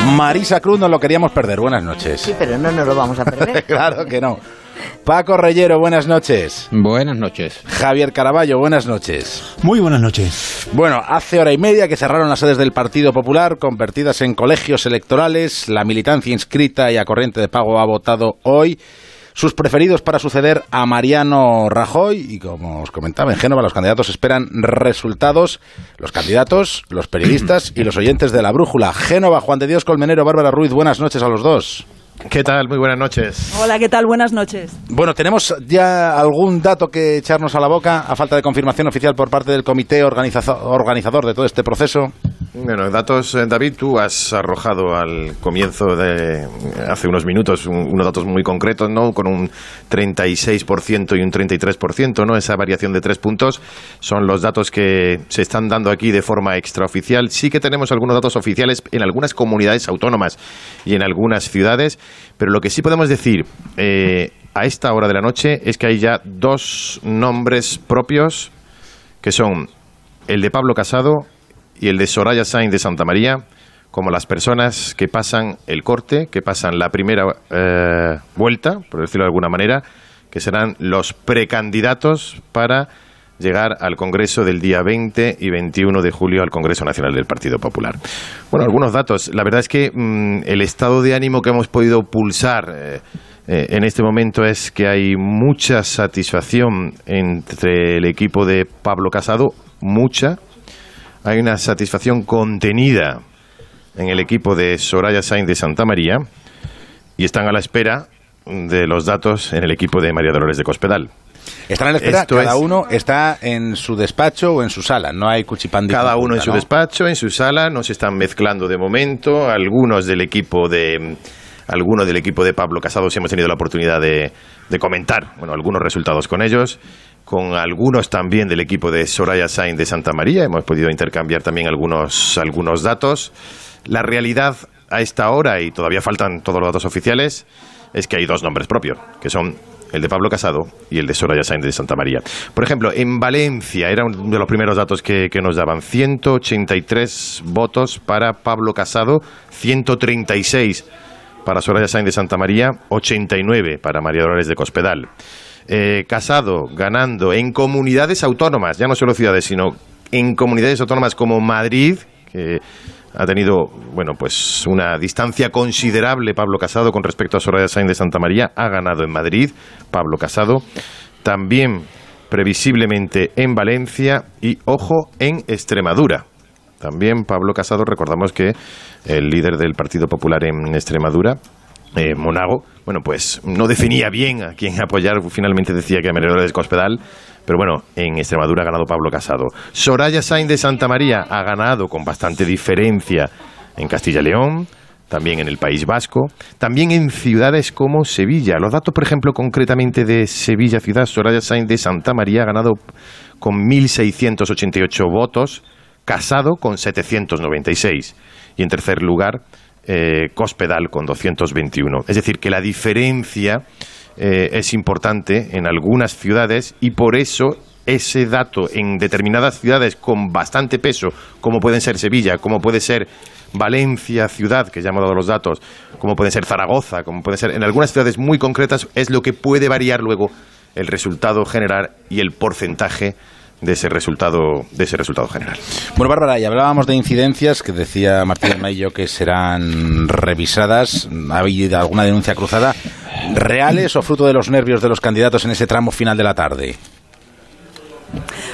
Marisa Cruz, nos lo queríamos perder. Buenas noches. Sí, pero no nos lo vamos a perder. Claro que no. Paco Reyero, buenas noches. Buenas noches. Javier Caraballo, buenas noches. Muy buenas noches. Bueno, hace hora y media que cerraron las sedes del Partido Popular, convertidas en colegios electorales. La militancia inscrita y a corriente de pago ha votado hoy sus preferidos para suceder a Mariano Rajoy. Y como os comentaba, en Génova los candidatos esperan resultados. Los candidatos, los periodistas y los oyentes de La Brújula. Génova, Juan de Dios Colmenero, Bárbara Ruiz, buenas noches a los dos. ¿Qué tal? Muy buenas noches. Hola, ¿qué tal? Buenas noches. Bueno, ¿tenemos ya algún dato que echarnos a la boca a falta de confirmación oficial por parte del comité organizador de todo este proceso? Bueno, datos, David, tú has arrojado al comienzo de hace unos minutos unos datos muy concretos, ¿no? Con un 36% y un 33%, ¿no? Esa variación de 3 puntos son los datos que se están dando aquí de forma extraoficial. Sí que tenemos algunos datos oficiales en algunas comunidades autónomas y en algunas ciudades, pero lo que sí podemos decir a esta hora de la noche es que hay ya 2 nombres propios, que son el de Pablo Casado y el de Soraya Sáenz de Santamaría, como las personas que pasan el corte, que pasan la primera vuelta, por decirlo de alguna manera, que serán los precandidatos para llegar al Congreso del día 20 y 21 de julio, al Congreso Nacional del Partido Popular. Bueno, algunos datos. La verdad es que el estado de ánimo que hemos podido pulsar en este momento es que hay mucha satisfacción entre el equipo de Pablo Casado, mucha. Hay una satisfacción contenida en el equipo de Soraya Sáenz de Santamaría y están a la espera de los datos en el equipo de María Dolores de Cospedal. Están a la espera, cada uno está en su despacho o en su sala, no hay cuchipandi. Cada uno en su despacho, en su sala, no se están mezclando de momento. Algunos del equipo de Pablo Casado sí hemos tenido la oportunidad de comentar, bueno, algunos resultados con ellos. Con algunos también del equipo de Soraya Sáenz de Santamaría hemos podido intercambiar también algunos datos. La realidad a esta hora, y todavía faltan todos los datos oficiales, es que hay 2 nombres propios, que son el de Pablo Casado y el de Soraya Sáenz de Santamaría. Por ejemplo, en Valencia, era uno de los primeros datos que nos daban, 183 votos para Pablo Casado, 136 para Soraya Sáenz de Santamaría, 89 para María Dolores de Cospedal. Casado ganando en comunidades autónomas, ya no solo ciudades, sino en comunidades autónomas como Madrid, que ha tenido, bueno, pues una distancia considerable Pablo Casado con respecto a Soraya Sáenz de Santamaría. Ha ganado en Madrid Pablo Casado, también previsiblemente en Valencia y, ojo, en Extremadura. También Pablo Casado, recordamos que el líder del Partido Popular en Extremadura, Monago, bueno, pues no definía bien a quién apoyar, finalmente decía que a María Dolores de Cospedal, pero bueno, en Extremadura ha ganado Pablo Casado. Soraya Sáenz de Santamaría ha ganado con bastante diferencia en Castilla y León, también en el País Vasco, también en ciudades como Sevilla. Los datos, por ejemplo, concretamente de Sevilla ciudad, Soraya Sáenz de Santamaría ha ganado con 1.688 votos, Casado con 796 y en tercer lugar Cospedal con 221. Es decir, que la diferencia es importante en algunas ciudades y por eso ese dato en determinadas ciudades con bastante peso, como pueden ser Sevilla, como puede ser Valencia ciudad, que ya hemos dado los datos, como puede ser Zaragoza, como puede ser en algunas ciudades muy concretas, es lo que puede variar luego el resultado general y el porcentaje de ese resultado general. Bueno, Bárbara, y hablábamos de incidencias que decía Martínez Maillo que serán revisadas. ¿Ha habido alguna denuncia cruzada? ¿Reales o fruto de los nervios de los candidatos en ese tramo final de la tarde?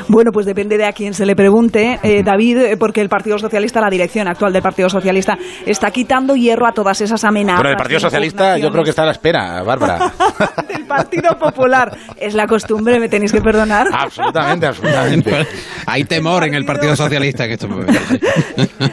Bueno, pues depende de a quién se le pregunte, David, porque el Partido Socialista, la dirección actual del Partido Socialista, está quitando hierro a todas esas amenazas. Bueno, el Partido Socialista yo creo que está a la espera, Bárbara. Del Partido Popular. Es la costumbre, me tenéis que perdonar. Absolutamente, absolutamente. Hay temor en el Partido Socialista en estos momentos.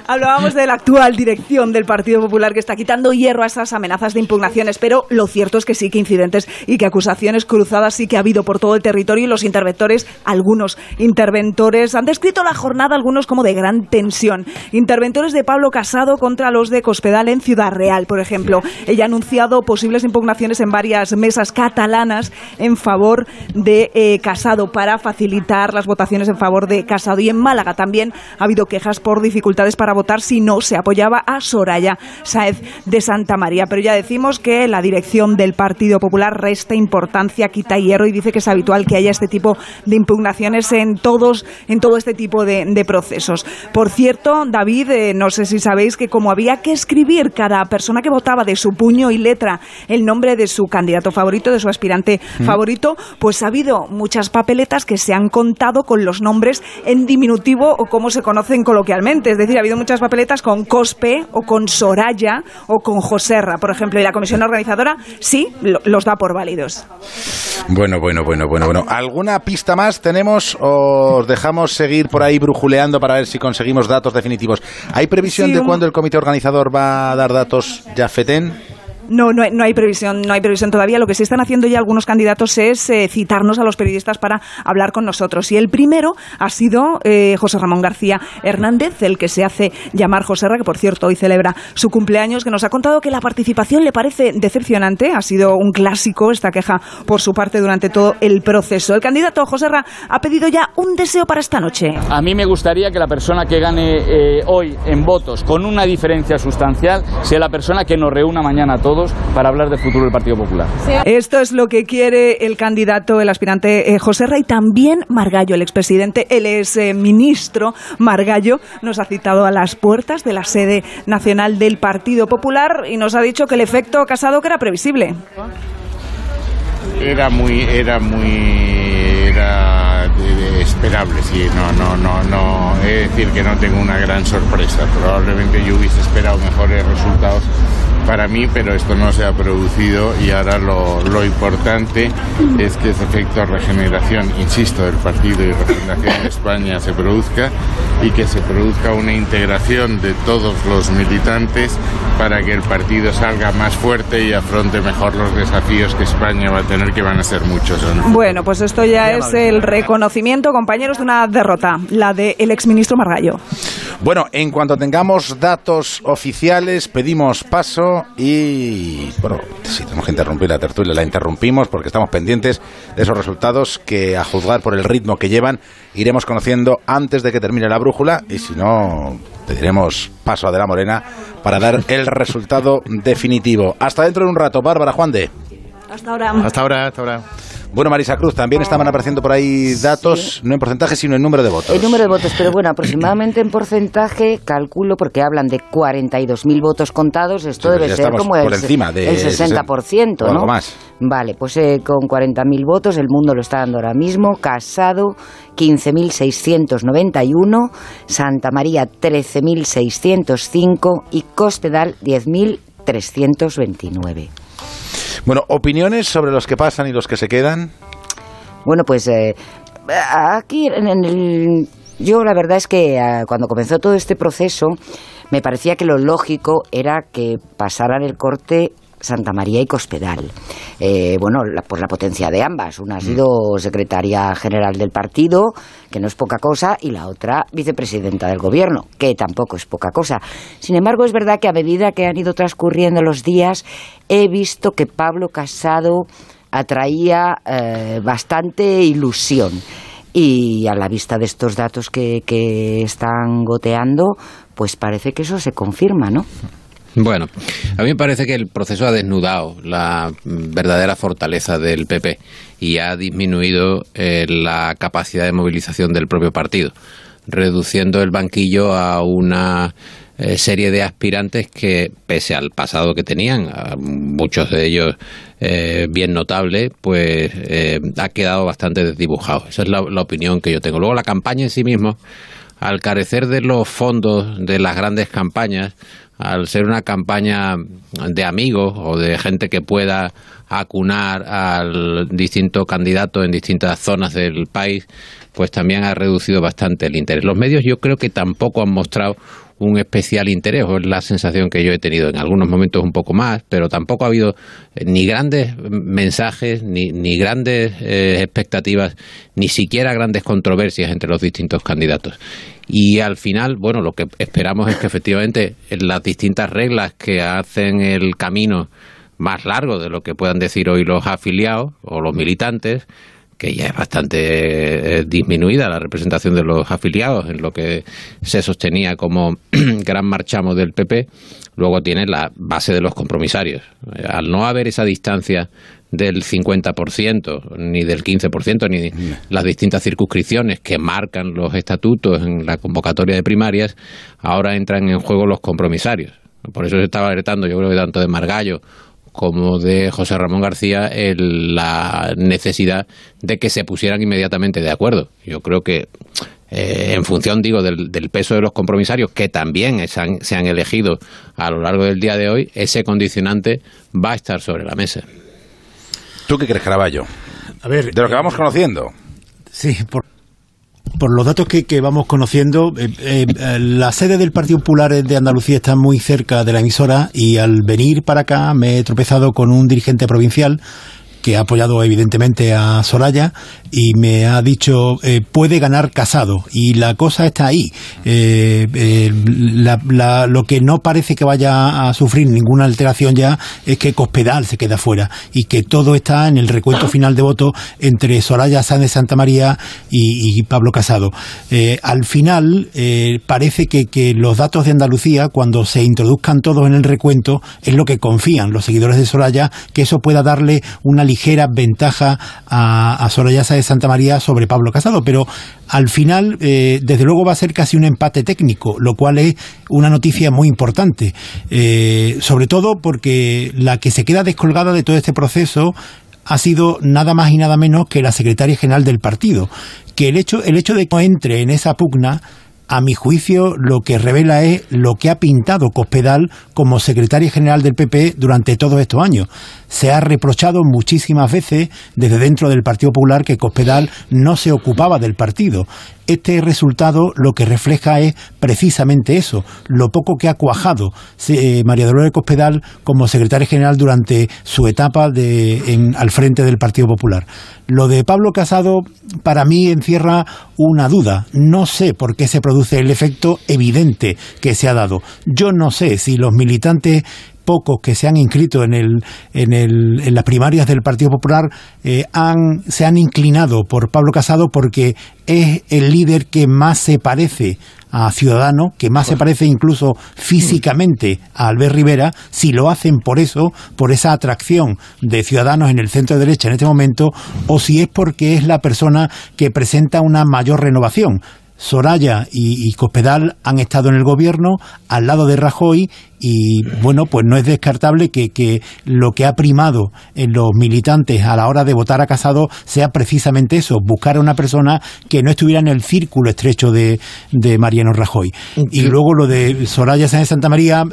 Hablábamos de la actual dirección del Partido Popular que está quitando hierro a esas amenazas de impugnaciones, pero lo cierto es que sí que incidentes y que acusaciones cruzadas sí que ha habido por todo el territorio y los interventores, algunos interventores han descrito la jornada, algunos como de gran tensión. Interventores de Pablo Casado contra los de Cospedal en Ciudad Real, por ejemplo. Ella ha anunciado posibles impugnaciones en varias mesas catalanas catalanas en favor de Casado para facilitar las votaciones en favor de Casado. Y en Málaga también ha habido quejas por dificultades para votar si no se apoyaba a Soraya Sáez de Santamaría. Pero ya decimos que la dirección del Partido Popular resta importancia, quita hierro y dice que es habitual que haya este tipo de impugnaciones en todo este tipo de procesos. Por cierto, David, no sé si sabéis que como había que escribir cada persona que votaba de su puño y letra el nombre de su candidato favorito, de su aspirante favorito, pues ha habido muchas papeletas que se han contado con los nombres en diminutivo o como se conocen coloquialmente. Es decir, ha habido muchas papeletas con Cospe o con Soraya o con Joserra, por ejemplo, y la comisión organizadora sí los da por válidos. Bueno. ¿Alguna pista más tenemos o os dejamos seguir por ahí brujuleando para ver si conseguimos datos definitivos? ¿Hay previsión de cuándo el comité organizador va a dar datos ya fetén? No hay previsión todavía. Lo que sí están haciendo ya algunos candidatos es citarnos a los periodistas para hablar con nosotros. Y el primero ha sido José Ramón García Hernández, el que se hace llamar Joserra, que por cierto hoy celebra su cumpleaños, que nos ha contado que la participación le parece decepcionante. Ha sido un clásico esta queja por su parte durante todo el proceso. El candidato Joserra ha pedido ya un deseo para esta noche. A mí me gustaría que la persona que gane hoy en votos con una diferencia sustancial sea la persona que nos reúna mañana a todos para hablar del futuro del Partido Popular. Esto es lo que quiere el candidato, el aspirante Joserra, y también Margallo, el expresidente, el exministro Margallo, nos ha citado a las puertas de la sede nacional del Partido Popular y nos ha dicho que el efecto Casado que era previsible. Era esperable, sí, no, es decir que no tengo una gran sorpresa, probablemente yo hubiese esperado mejores resultados para mí, pero esto no se ha producido y ahora lo importante es que ese efecto de regeneración, insisto, del partido y regeneración de España se produzca y que se produzca una integración de todos los militantes para que el partido salga más fuerte y afronte mejor los desafíos que España va a tener, que van a ser muchos, ¿no? Bueno, pues esto ya es el reconocimiento, compañeros, de una derrota, la del exministro Margallo. Bueno, en cuanto tengamos datos oficiales, pedimos paso y, bueno, si tenemos que interrumpir la tertulia, la interrumpimos porque estamos pendientes de esos resultados que, a juzgar por el ritmo que llevan, iremos conociendo antes de que termine la brújula y, si no, pediremos paso a De la Morena para dar el resultado definitivo. Hasta dentro de un rato, Bárbara, Juan de. Hasta ahora. Hasta ahora. Bueno, Marisa Cruz, también estaban apareciendo por ahí datos, no en porcentaje, sino en número de votos. El número de votos, pero bueno, aproximadamente en porcentaje, calculo, porque hablan de 42.000 votos contados, esto debe ser como el 60%, ¿no? Algo más. Vale, pues con 40.000 votos, el mundo lo está dando ahora mismo. Casado, 15.691, Santamaría, 13.605 y Cospedal, 10.329. Bueno, ¿opiniones sobre los que pasan y los que se quedan? Bueno, pues aquí yo la verdad es que cuando comenzó todo este proceso me parecía que lo lógico era que pasaran el corte Santamaría y Cospedal. Por la potencia de ambas. Una ha sido secretaria general del partido, que no es poca cosa, y la otra vicepresidenta del gobierno, que tampoco es poca cosa. Sin embargo, es verdad que a medida que han ido transcurriendo los días, he visto que Pablo Casado atraía bastante ilusión. Y a la vista de estos datos que están goteando, pues parece que eso se confirma, ¿no? Bueno, a mí me parece que el proceso ha desnudado la verdadera fortaleza del PP y ha disminuido la capacidad de movilización del propio partido, reduciendo el banquillo a una serie de aspirantes que, pese al pasado que tenían, muchos de ellos bien notables, pues ha quedado bastante desdibujado. Esa es la opinión que yo tengo. Luego, la campaña en sí misma, al carecer de los fondos de las grandes campañas, al ser una campaña de amigos o de gente que pueda acunar al distinto candidato en distintas zonas del país, pues también ha reducido bastante el interés. Los medios yo creo que tampoco han mostrado un especial interés, o es la sensación que yo he tenido en algunos momentos un poco más, pero tampoco ha habido ni grandes mensajes, ni grandes expectativas, ni siquiera grandes controversias entre los distintos candidatos. Y al final, bueno, lo que esperamos es que efectivamente las distintas reglas que hacen el camino más largo de lo que puedan decir hoy los afiliados o los militantes, que ya es bastante disminuida la representación de los afiliados en lo que se sostenía como gran marchamo del PP. Luego tiene la base de los compromisarios. Al no haber esa distancia del 50%, ni del 15%, ni las distintas circunscripciones que marcan los estatutos en la convocatoria de primarias, ahora entran en juego los compromisarios. Por eso se estaba alertando, yo creo que tanto de Margallo como de José Ramón García, la necesidad de que se pusieran inmediatamente de acuerdo. Yo creo que en función, digo, del peso de los compromisarios, que también se han elegido a lo largo del día de hoy, ese condicionante va a estar sobre la mesa. ¿Tú qué crees, Caraballo? A ver, de lo que vamos conociendo. Sí, por los datos que vamos conociendo, la sede del Partido Popular de Andalucía está muy cerca de la emisora, y al venir para acá me he tropezado con un dirigente provincial que ha apoyado evidentemente a Soraya y me ha dicho puede ganar Casado, y la cosa está ahí. Lo que no parece que vaya a sufrir ninguna alteración ya es que Cospedal se queda fuera, y que todo está en el recuento final de votos entre Soraya Sáenz de Santamaría y Pablo Casado. Al final parece que los datos de Andalucía, cuando se introduzcan todos en el recuento, es lo que confían los seguidores de Soraya, que eso pueda darle una ligera ventaja a Soraya Sáenz de Santamaría sobre Pablo Casado, pero al final desde luego va a ser casi un empate técnico, lo cual es una noticia muy importante, sobre todo porque la que se queda descolgada de todo este proceso ha sido nada más y nada menos que la secretaria general del partido, que el hecho de que no entre en esa pugna, a mi juicio, lo que revela es lo que ha pintado Cospedal como secretaria general del PP durante todos estos años. Se ha reprochado muchísimas veces desde dentro del Partido Popular que Cospedal no se ocupaba del partido. Este resultado lo que refleja es precisamente eso, lo poco que ha cuajado María Dolores Cospedal como secretaria general durante su etapa al frente del Partido Popular. Lo de Pablo Casado para mí encierra una duda. No sé por qué se produce el efecto evidente que se ha dado. Yo no sé si los militantes pocos que se han inscrito en las primarias del Partido Popular se han inclinado por Pablo Casado porque es el líder que más se parece a Ciudadanos, que más se parece incluso físicamente a Albert Rivera. Si lo hacen por eso, por esa atracción de Ciudadanos en el centro derecha en este momento, o si es porque es la persona que presenta una mayor renovación. Soraya y Cospedal han estado en el gobierno al lado de Rajoy y, bueno, pues no es descartable que lo que ha primado en los militantes a la hora de votar a Casado sea precisamente eso, buscar a una persona que no estuviera en el círculo estrecho de Mariano Rajoy. Y luego lo de Soraya Sáenz de Santamaría,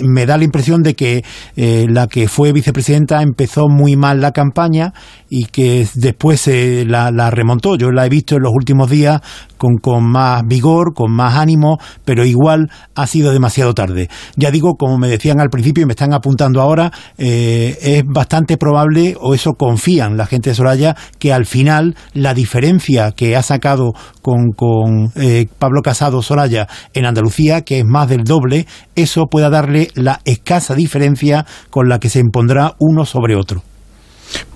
me da la impresión de que la que fue vicepresidenta empezó muy mal la campaña y que después la remontó. Yo la he visto en los últimos días con más vigor, con más ánimo, pero igual ha sido demasiado tarde. Ya digo, como me decían al principio y me están apuntando ahora, es bastante probable, o eso confían la gente de Soraya, que al final la diferencia que ha sacado con Pablo Casado Soraya en Andalucía, que es más del doble, eso pueda darle la escasa diferencia con la que se impondrá uno sobre otro.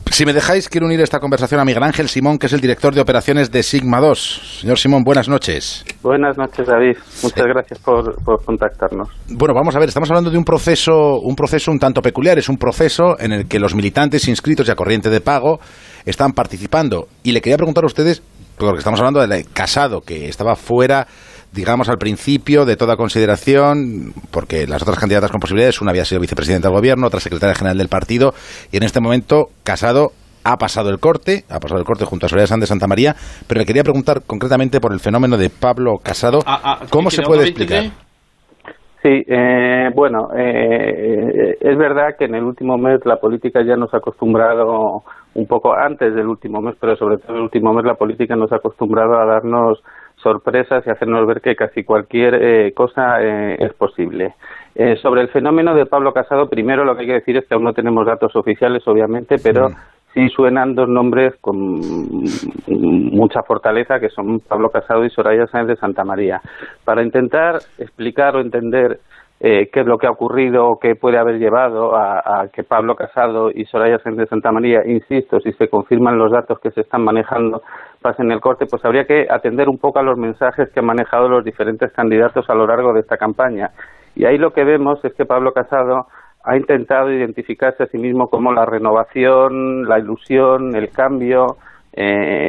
Si me dejáis, quiero unir esta conversación a Miguel Ángel Simón, que es el director de operaciones de Sigma 2. Señor Simón, buenas noches. Buenas noches, David. Muchas gracias por contactarnos. Bueno, vamos a ver, estamos hablando de un proceso un tanto peculiar. Es un proceso en el que los militantes inscritos y a corriente de pago están participando. Y le quería preguntar a ustedes, porque estamos hablando de Casado, que estaba fuera, digamos, al principio de toda consideración, porque las otras candidatas con posibilidades, una había sido vicepresidenta del gobierno, otra secretaria general del partido, y en este momento Casado ha pasado el corte junto a Soraya Sáenz de Santamaría, pero le quería preguntar concretamente por el fenómeno de Pablo Casado. ¿Cómo se puede explicar? Sí, bueno, es verdad que en el último mes la política ya nos ha acostumbrado, un poco antes del último mes, pero sobre todo el último mes la política nos ha acostumbrado a darnos sorpresas y hacernos ver que casi cualquier cosa es posible. Sobre el fenómeno de Pablo Casado, primero lo que hay que decir es que aún no tenemos datos oficiales, obviamente, pero sí suenan dos nombres con mucha fortaleza, que son Pablo Casado y Soraya Sáenz de Santamaría. Para intentar explicar o entender qué es lo que ha ocurrido o qué puede haber llevado a que Pablo Casado y Soraya Sáenz de Santamaría, insisto, si se confirman los datos que se están manejando, pasen el corte, pues habría que atender un poco a los mensajes que han manejado los diferentes candidatos a lo largo de esta campaña. Y ahí lo que vemos es que Pablo Casado ha intentado identificarse a sí mismo como la renovación, la ilusión, el cambio,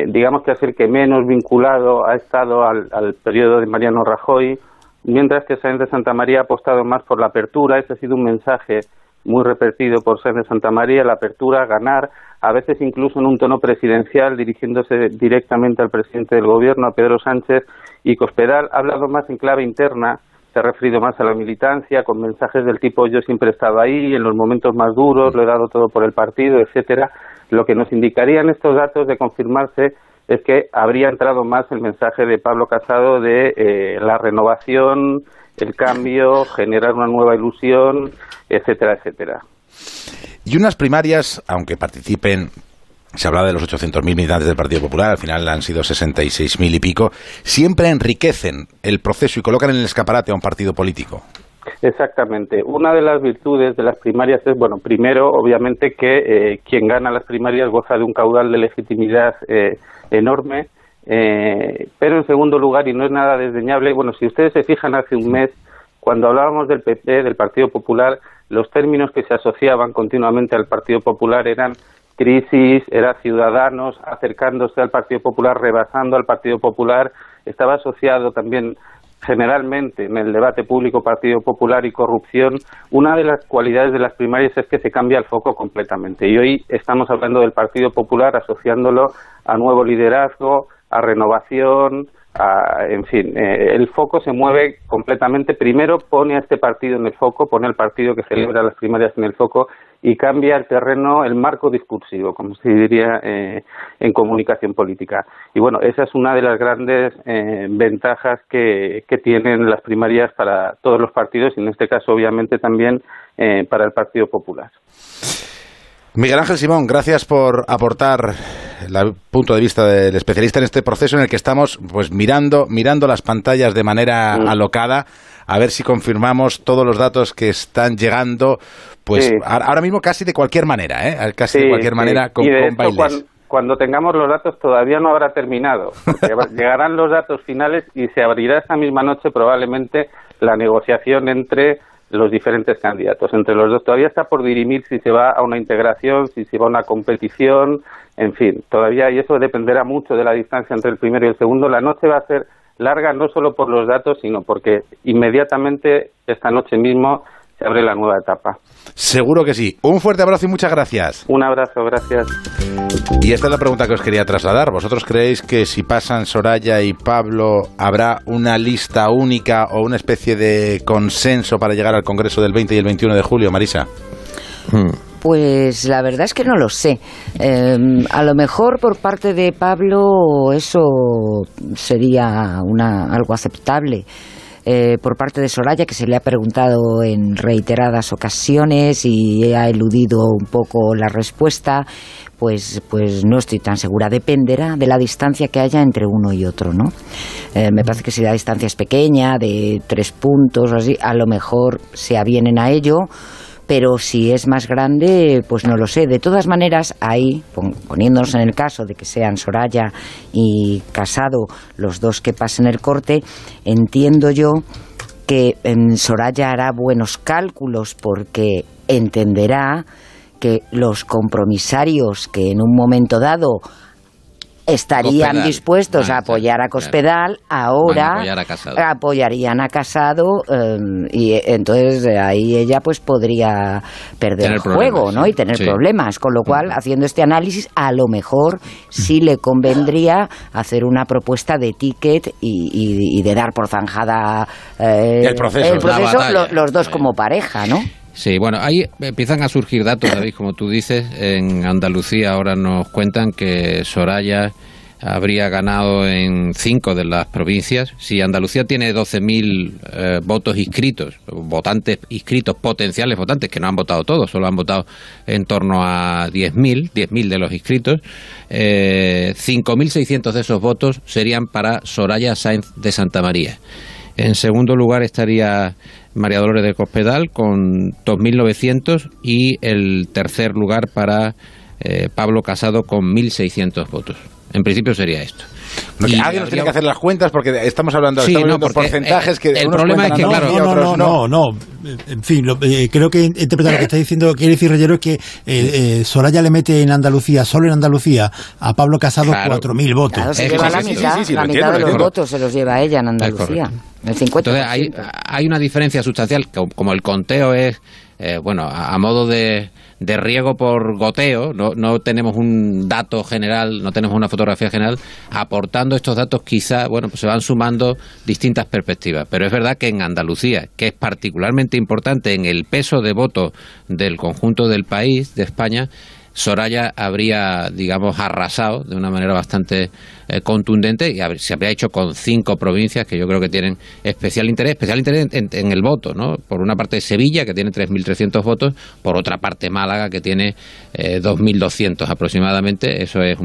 digamos que es el que menos vinculado ha estado al periodo de Mariano Rajoy, mientras que Sáenz de Santamaría ha apostado más por la apertura. Ese ha sido un mensaje muy repetido por Sáenz de Santamaría, la apertura, ganar, a veces incluso en un tono presidencial, dirigiéndose directamente al presidente del gobierno, a Pedro Sánchez, y Cospedal ha hablado más en clave interna, se ha referido más a la militancia, con mensajes del tipo yo siempre he estado ahí, en los momentos más duros, lo he dado todo por el partido, etcétera. Lo que nos indicarían estos datos de confirmarse es que habría entrado más el mensaje de Pablo Casado de la renovación, el cambio, generar una nueva ilusión, etcétera, etcétera. Y unas primarias, aunque participen, se hablaba de los 800.000 militantes del Partido Popular, al final han sido 66.000 y pico, siempre enriquecen el proceso y colocan en el escaparate a un partido político. Exactamente. Una de las virtudes de las primarias es, bueno, primero, obviamente, que quien gana las primarias goza de un caudal de legitimidad enorme, pero en segundo lugar, y no es nada desdeñable, bueno, si ustedes se fijan hace un mes, cuando hablábamos del PP, del Partido Popular, los términos que se asociaban continuamente al Partido Popular eran crisis, era Ciudadanos acercándose al Partido Popular, rebasando al Partido Popular, estaba asociado también generalmente en el debate público Partido Popular y corrupción. Una de las cualidades de las primarias es que se cambia el foco completamente, y hoy estamos hablando del Partido Popular asociándolo a nuevo liderazgo, a renovación, en fin, el foco se mueve completamente. Primero pone a este partido en el foco, pone al partido que celebra las primarias en el foco y cambia el terreno, el marco discursivo, como se diría en comunicación política. Y bueno, esa es una de las grandes ventajas que tienen las primarias para todos los partidos y en este caso obviamente también para el Partido Popular. Miguel Ángel Simón, gracias por aportar el punto de vista del especialista en este proceso en el que estamos pues mirando las pantallas de manera alocada, a ver si confirmamos todos los datos que están llegando, pues ahora mismo casi de cualquier manera, de cualquier manera con bailes. Cuando tengamos los datos todavía no habrá terminado, porque llegarán los datos finales y se abrirá esa misma noche probablemente la negociación entre los diferentes candidatos. Entre los dos todavía está por dirimir si se va a una integración, si se va a una competición, en fin, todavía, y eso dependerá mucho de la distancia entre el primero y el segundo. La noche va a ser larga no solo por los datos, sino porque inmediatamente esta noche mismo se abre la nueva etapa. Seguro que sí. Un fuerte abrazo y muchas gracias. Un abrazo, gracias. Y esta es la pregunta que os quería trasladar. ¿Vosotros creéis que si pasan Soraya y Pablo habrá una lista única o una especie de consenso para llegar al Congreso del 20 y el 21 de julio, Marisa? Pues la verdad es que no lo sé. A lo mejor por parte de Pablo eso sería algo aceptable. Por parte de Soraya, que se le ha preguntado en reiteradas ocasiones y ha eludido un poco la respuesta, pues no estoy tan segura. Dependerá de la distancia que haya entre uno y otro, ¿no? Me parece que si la distancia es pequeña, de 3 puntos o así, a lo mejor se avienen a ello. Pero si es más grande, pues no lo sé. De todas maneras, ahí, poniéndonos en el caso de que sean Soraya y Casado los dos que pasen el corte, entiendo yo que Soraya hará buenos cálculos porque entenderá que los compromisarios que en un momento dado estarían dispuestos a apoyar a Cospedal, ahora apoyarían a Casado, y entonces ahí ella pues podría perder el juego, ¿no? Y tener problemas, con lo cual, haciendo este análisis, a lo mejor sí le convendría hacer una propuesta de ticket y de dar por zanjada el proceso los dos como pareja, ¿no? Sí, bueno, ahí empiezan a surgir datos, David, como tú dices. En Andalucía ahora nos cuentan que Soraya habría ganado en 5 de las provincias. Si Andalucía tiene 12.000 votos inscritos, votantes inscritos, potenciales votantes, que no han votado todos, solo han votado en torno a 10.000 de los inscritos, 5.600 de esos votos serían para Soraya Sáenz de Santamaría. En segundo lugar estaría María Dolores de Cospedal con 2.900 y el tercer lugar para Pablo Casado con 1.600 votos. En principio sería esto. Alguien nos tiene que hacer las cuentas porque estamos hablando de porcentajes que el problema es que no. En fin, creo que interpretar lo que está diciendo quiere decir Reyero es que Soraya le mete en Andalucía, solo en Andalucía, a Pablo Casado 4.000 votos. Claro, se lleva la mitad de los votos se los lleva ella en Andalucía. El 50%. Entonces hay una diferencia sustancial, como el conteo es a modo de riego por goteo, no tenemos un dato general, no tenemos una fotografía general. Aportando estos datos quizá, pues se van sumando distintas perspectivas, pero es verdad que en Andalucía, que es particularmente importante en el peso de voto del conjunto del país, de España, Soraya habría, digamos, arrasado de una manera bastante contundente y se habría hecho con 5 provincias que yo creo que tienen especial interés en el voto, ¿no? Por una parte Sevilla, que tiene 3.300 votos, por otra parte Málaga, que tiene 2.200 aproximadamente. Eso es,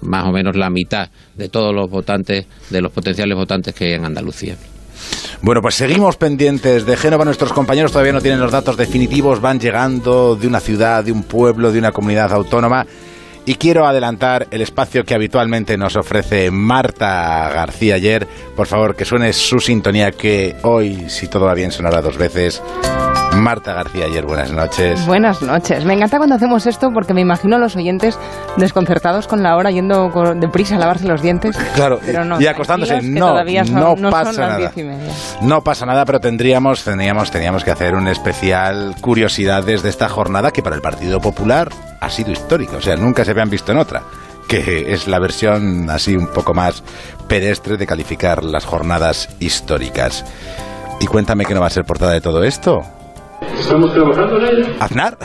más o menos la mitad de todos los votantes, de los potenciales votantes que hay en Andalucía. Bueno, pues seguimos pendientes de Génova. Nuestros compañeros todavía no tienen los datos definitivos, van llegando de una ciudad, de un pueblo, de una comunidad autónoma. Y quiero adelantar el espacio que habitualmente nos ofrece Marta García Ayer. Por favor, que suene su sintonía, que hoy, si todo va bien, sonará 2 veces. Marta García Ayer, buenas noches. Buenas noches. Me encanta cuando hacemos esto porque me imagino a los oyentes desconcertados con la hora yendo deprisa a lavarse los dientes. Claro, pero no, y acostándose. No pasa nada. No pasa nada, pero teníamos que hacer un especial curiosidades de esta jornada que para el Partido Popular ha sido histórica. O sea, nunca se habían visto en otra, que es la versión así un poco más pedestre de calificar las jornadas históricas. Y cuéntame que no va a ser portada de todo esto. ¿Estamos trabajando en ello? ¿Aznar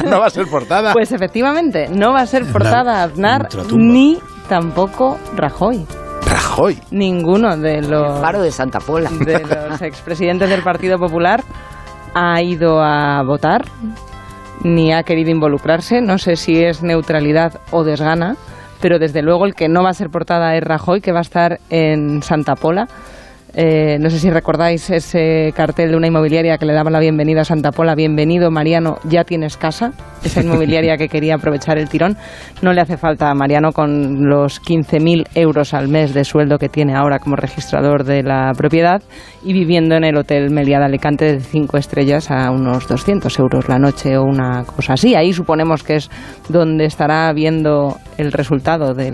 no va a ser portada? Pues efectivamente, no va a ser portada Aznar ni tampoco Rajoy. ¿Rajoy? Ninguno de los... Faro de Santa Pola. De los expresidentes del Partido Popular ha ido a votar, ni ha querido involucrarse. No sé si es neutralidad o desgana, pero desde luego el que no va a ser portada es Rajoy, que va a estar en Santa Pola. No sé si recordáis ese cartel de una inmobiliaria que le daba la bienvenida a Santa Pola. Bienvenido, Mariano, ya tienes casa. Esa inmobiliaria que quería aprovechar el tirón. No le hace falta a Mariano con los 15.000 euros al mes de sueldo que tiene ahora como registrador de la propiedad y viviendo en el Hotel Meliá de Alicante de 5 estrellas a unos 200 euros la noche o una cosa así. Ahí suponemos que es donde estará viendo el resultado de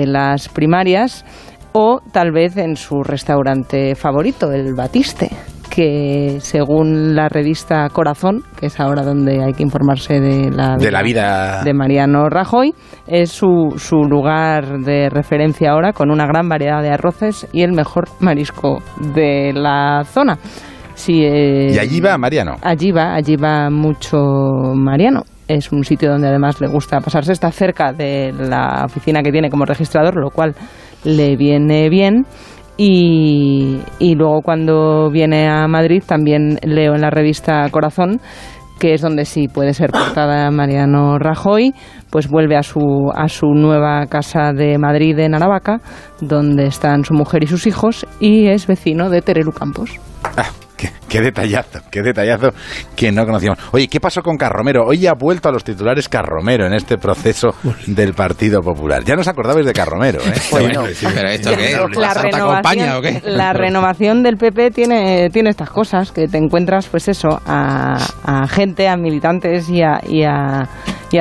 las primarias. O tal vez en su restaurante favorito, el Batiste, que según la revista Corazón, que es ahora donde hay que informarse de la vida de Mariano Rajoy, es su lugar de referencia ahora, con una gran variedad de arroces y el mejor marisco de la zona. Sí, ¿y allí va Mariano? Allí va mucho Mariano. Es un sitio donde además le gusta pasarse. Está cerca de la oficina que tiene como registrador, lo cual le viene bien. Y luego cuando viene a Madrid también leo en la revista Corazón, que es donde sí puede ser portada Mariano Rajoy, pues vuelve a su nueva casa de Madrid, en Aravaca, donde están su mujer y sus hijos, y es vecino de Terelu Campos. Qué detallazo que no conocíamos. Oye, ¿qué pasó con Carromero? Hoy ha vuelto a los titulares Carromero en este proceso del Partido Popular. Ya nos acordabais de Carromero, ¿eh? Bueno, pero ¿esto qué es? La renovación del PP tiene estas cosas, que te encuentras, pues eso, a gente, a militantes y a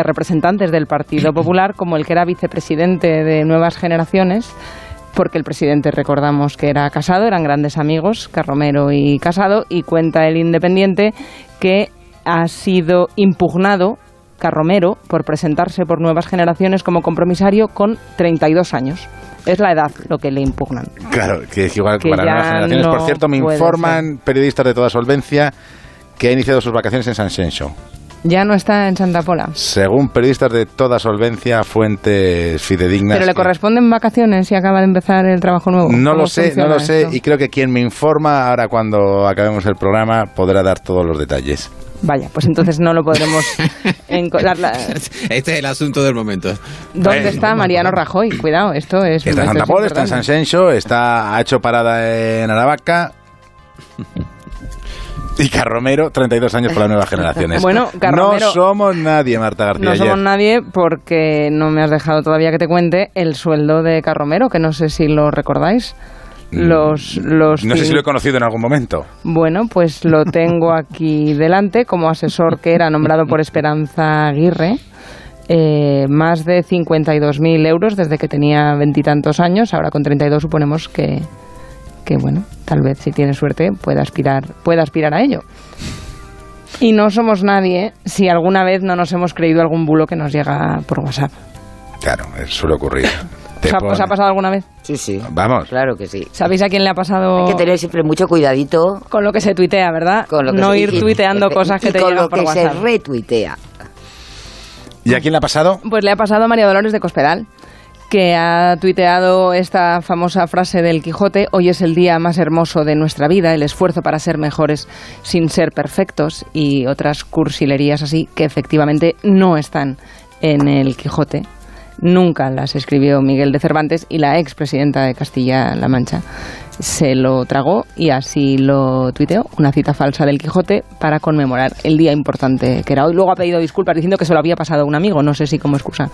representantes del Partido Popular, como el que era vicepresidente de Nuevas Generaciones, porque el presidente, recordamos que era Casado, eran grandes amigos, Carromero y Casado, y cuenta el Independiente que ha sido impugnado Carromero por presentarse por Nuevas Generaciones como compromisario con 32 años. Es la edad lo que le impugnan. Claro, que es igual que para Nuevas Generaciones. Por cierto, me informan periodistas de toda solvencia que ha iniciado sus vacaciones en San Xenxo. Ya no está en Santa Pola. Según periodistas de toda solvencia, fuentes fidedignas. ¿Pero le corresponden vacaciones si acaba de empezar el trabajo nuevo? No lo sé, y creo que quien me informa, ahora cuando acabemos el programa, podrá dar todos los detalles. Vaya, pues entonces no lo podremos encontrar. Este es el asunto del momento. ¿Dónde está Mariano Rajoy? Cuidado, esto es... Está en Santa Pola, está en San Xenxo, ha hecho parada en Aravaca. Y Carromero, 32 años por las nuevas generaciones. Bueno, Carromero, no somos nadie, Marta García. No somos nadie porque no me has dejado todavía que te cuente el sueldo de Carromero, que no sé si lo recordáis. No sé si lo he conocido en algún momento. Bueno, pues lo tengo aquí delante como asesor que era nombrado por Esperanza Aguirre. Más de 52.000 euros desde que tenía 20 y tantos años. Ahora con 32 suponemos que bueno, tal vez si tiene suerte pueda aspirar a ello. Y no somos nadie si alguna vez no nos hemos creído algún bulo que nos llega por WhatsApp. Claro, suele ocurrir. ¿Os ha pasado alguna vez? Sí. Vamos. Claro que sí. ¿Sabéis a quién le ha pasado? Hay que tener siempre mucho cuidadito. Con lo que se tuitea, ¿verdad? No ir tuiteando cosas que te llegan por WhatsApp. Y con lo que se retuitea. ¿Y a quién le ha pasado? Pues le ha pasado a María Dolores de Cospedal, que ha tuiteado esta famosa frase del Quijote: hoy es el día más hermoso de nuestra vida, el esfuerzo para ser mejores sin ser perfectos, y otras cursilerías así que efectivamente no están en el Quijote. Nunca las escribió Miguel de Cervantes y la expresidenta de Castilla-La Mancha se lo tragó y así lo tuiteó, una cita falsa del Quijote para conmemorar el día importante que era hoy. Luego ha pedido disculpas diciendo que se lo había pasado a un amigo, no sé si como excusa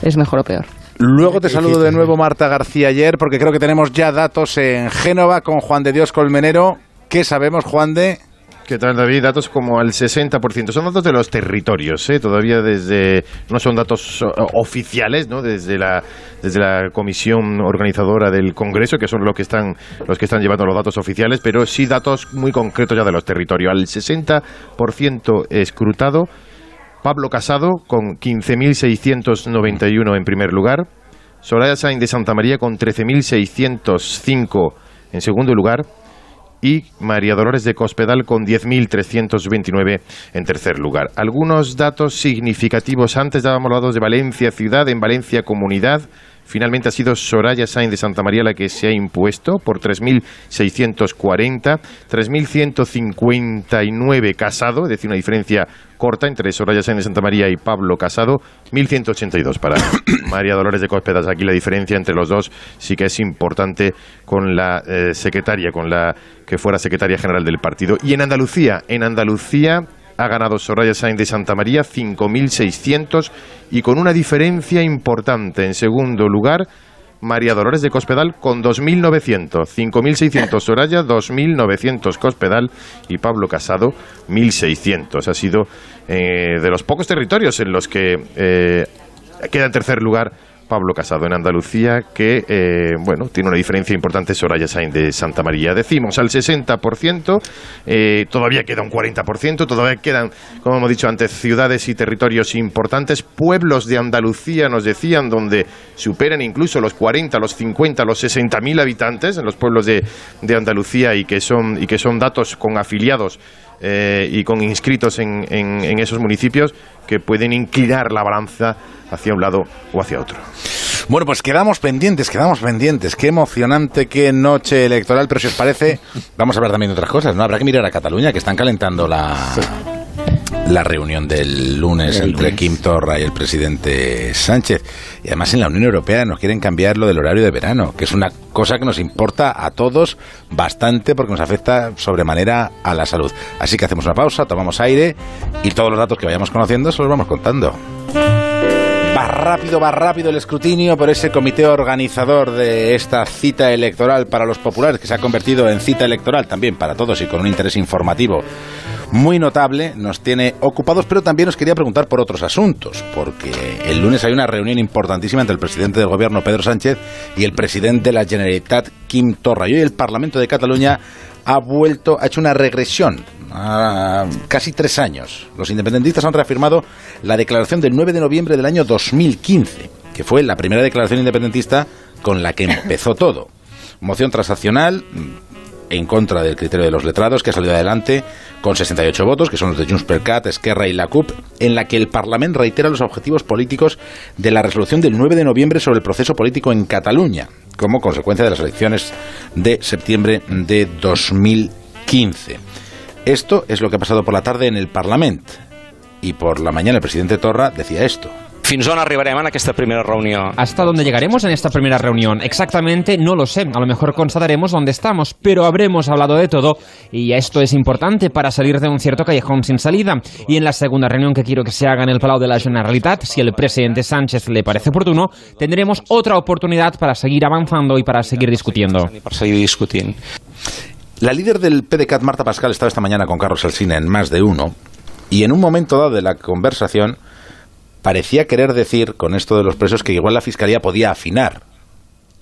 es mejor o peor. Luego te saludo de nuevo, Marta García Ayer, porque creo que tenemos ya datos en Génova con Juan de Dios Colmenero. ¿Qué sabemos, Juan de...? ¿Qué tal, David? Datos como al 60%. Son datos de los territorios, todavía no son datos oficiales, ¿no? Desde la comisión organizadora del Congreso, que son los que están llevando los datos oficiales, pero sí datos muy concretos ya de los territorios. Al 60% escrutado, Pablo Casado con 15.691 en primer lugar, Soraya Sáenz de Santamaría con 13.605 en segundo lugar, y María Dolores de Cospedal con 10.329 en tercer lugar. Algunos datos significativos. Antes dábamos los datos de Valencia ciudad, en Valencia comunidad. Finalmente ha sido Soraya Sáenz de Santamaría la que se ha impuesto por 3.640, 3.159 Casado, es decir, una diferencia corta entre Soraya Sáenz de Santamaría y Pablo Casado, 1.182 para María Dolores de Cospedal. Aquí la diferencia entre los dos sí que es importante con la secretaria, con la que fuera secretaria general del partido. Y en Andalucía ha ganado Soraya Sáenz de Santamaría 5.600 y con una diferencia importante. En segundo lugar, María Dolores de Cospedal con 2.900. 5.600 Soraya, 2.900 Cospedal y Pablo Casado 1.600. Ha sido de los pocos territorios en los que queda en tercer lugar Pablo Casado en Andalucía, que tiene una diferencia importante Soraya Sáenz de Santamaría. Decimos al 60%, todavía queda un 40%, todavía quedan, como hemos dicho antes, ciudades y territorios importantes, pueblos de Andalucía, nos decían, donde superan incluso los 40, los 50, los 60.000 habitantes en los pueblos de Andalucía y que son datos con afiliados y con inscritos en esos municipios que pueden inclinar la balanza hacia un lado o hacia otro. Bueno, pues quedamos pendientes. Qué emocionante, qué noche electoral. Pero si os parece, vamos a hablar también de otras cosas, ¿no? Habrá que mirar a Cataluña, que están calentando la reunión del lunes entre Quim Torra y el presidente Sánchez. Y además en la Unión Europea nos quieren cambiar lo del horario de verano, que es una cosa que nos importa a todos bastante porque nos afecta sobremanera a la salud. Así que hacemos una pausa, tomamos aire y todos los datos que vayamos conociendo se los vamos contando. Va rápido el escrutinio por ese comité organizador de esta cita electoral para los populares, que se ha convertido en cita electoral también para todos y con un interés informativo muy notable. Nos tiene ocupados, pero también os quería preguntar por otros asuntos, porque el lunes hay una reunión importantísima entre el presidente del gobierno, Pedro Sánchez, y el presidente de la Generalitat, Quim Torra. Y hoy el Parlamento de Cataluña ha hecho una regresión a casi 3 años. Los independentistas han reafirmado la declaración del 9 de noviembre del año 2015, que fue la primera declaración independentista con la que empezó todo. Moción transaccional en contra del criterio de los letrados, que ha salido adelante con 68 votos, que son los de Junts per Cat, Esquerra y la CUP, en la que el Parlamento reitera los objetivos políticos de la resolución del 9 de noviembre sobre el proceso político en Cataluña, como consecuencia de las elecciones de septiembre de 2015. Esto es lo que ha pasado por la tarde en el Parlamento. Y por la mañana el presidente Torra decía esto. ¿Fins on arribarem en esta primera reunión? ¿Hasta dónde llegaremos en esta primera reunión? Exactamente no lo sé. A lo mejor constataremos dónde estamos, pero habremos hablado de todo. Y esto es importante para salir de un cierto callejón sin salida. Y en la segunda reunión que quiero que se haga en el Palau de la Generalitat, si el presidente Sánchez le parece oportuno, tendremos otra oportunidad para seguir avanzando y para seguir discutiendo. La líder del PDeCAT, Marta Pascal, estaba esta mañana con Carlos Alsina en Más de Uno, y en un momento dado de la conversación parecía querer decir, con esto de los presos, que igual la Fiscalía podía afinar.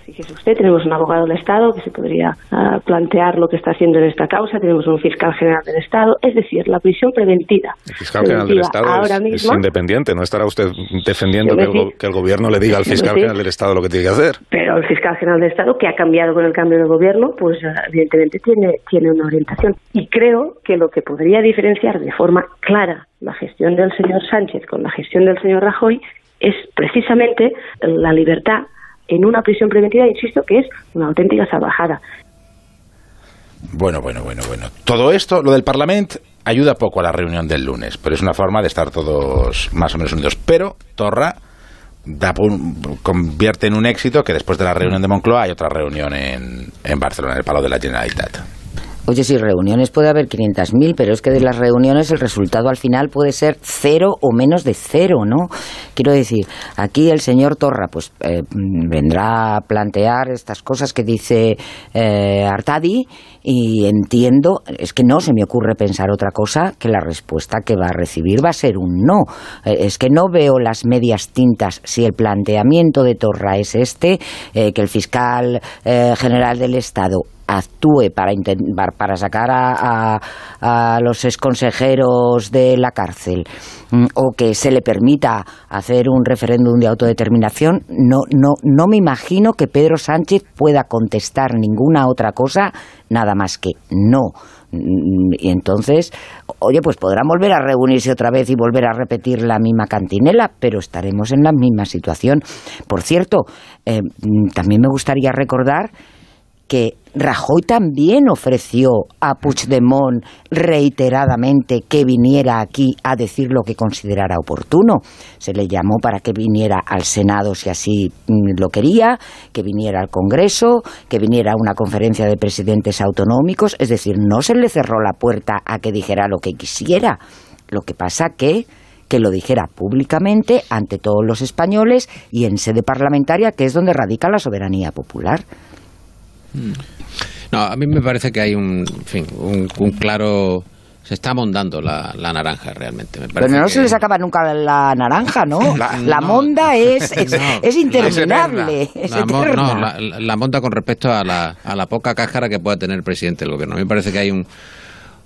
Fíjese usted, tenemos un abogado del Estado que se podría plantear lo que está haciendo en esta causa, tenemos un fiscal general del Estado, es decir, la prisión preventiva. El fiscal general del Estado es independiente, no estará usted defendiendo que el gobierno le diga al fiscal general del Estado lo que tiene que hacer. Pero el fiscal general del Estado, que ha cambiado con el cambio de gobierno, pues evidentemente tiene una orientación. Y creo que lo que podría diferenciar de forma clara la gestión del señor Sánchez con la gestión del señor Rajoy es precisamente la libertad en una prisión preventiva, insisto, que es una auténtica salvajada. Bueno. Todo esto, lo del Parlamento, ayuda poco a la reunión del lunes, pero es una forma de estar todos más o menos unidos. Pero Torra convierte en un éxito que después de la reunión de Moncloa hay otra reunión en Barcelona, en el Palau de la Generalitat. Oye, sí, reuniones puede haber 500.000, pero es que de las reuniones el resultado al final puede ser 0 o menos de 0, ¿no? Quiero decir, aquí el señor Torra pues vendrá a plantear estas cosas que dice Artadi, y entiendo, es que no se me ocurre pensar otra cosa que la respuesta que va a recibir va a ser un no. Es que no veo las medias tintas si el planteamiento de Torra es que el fiscal general del Estado actúe para sacar a los exconsejeros de la cárcel, o que se le permita hacer un referéndum de autodeterminación. No me imagino que Pedro Sánchez pueda contestar ninguna otra cosa nada más que no. Y entonces, oye, pues podrán volver a reunirse otra vez y volver a repetir la misma cantinela, pero estaremos en la misma situación. Por cierto, también me gustaría recordar que Rajoy también ofreció a Puigdemont reiteradamente que viniera aquí a decir lo que considerara oportuno. Se le llamó para que viniera al Senado si así lo quería, que viniera al Congreso, que viniera a una conferencia de presidentes autonómicos. Es decir, no se le cerró la puerta a que dijera lo que quisiera. Lo que pasa que lo dijera públicamente ante todos los españoles y en sede parlamentaria, que es donde radica la soberanía popular. No, a mí me parece que hay un claro... Se está mondando la naranja realmente. Pero no se les acaba nunca la naranja, ¿no? La monda es interminable. La monda con respecto a la poca cáscara que pueda tener el presidente del gobierno. A mí me parece que hay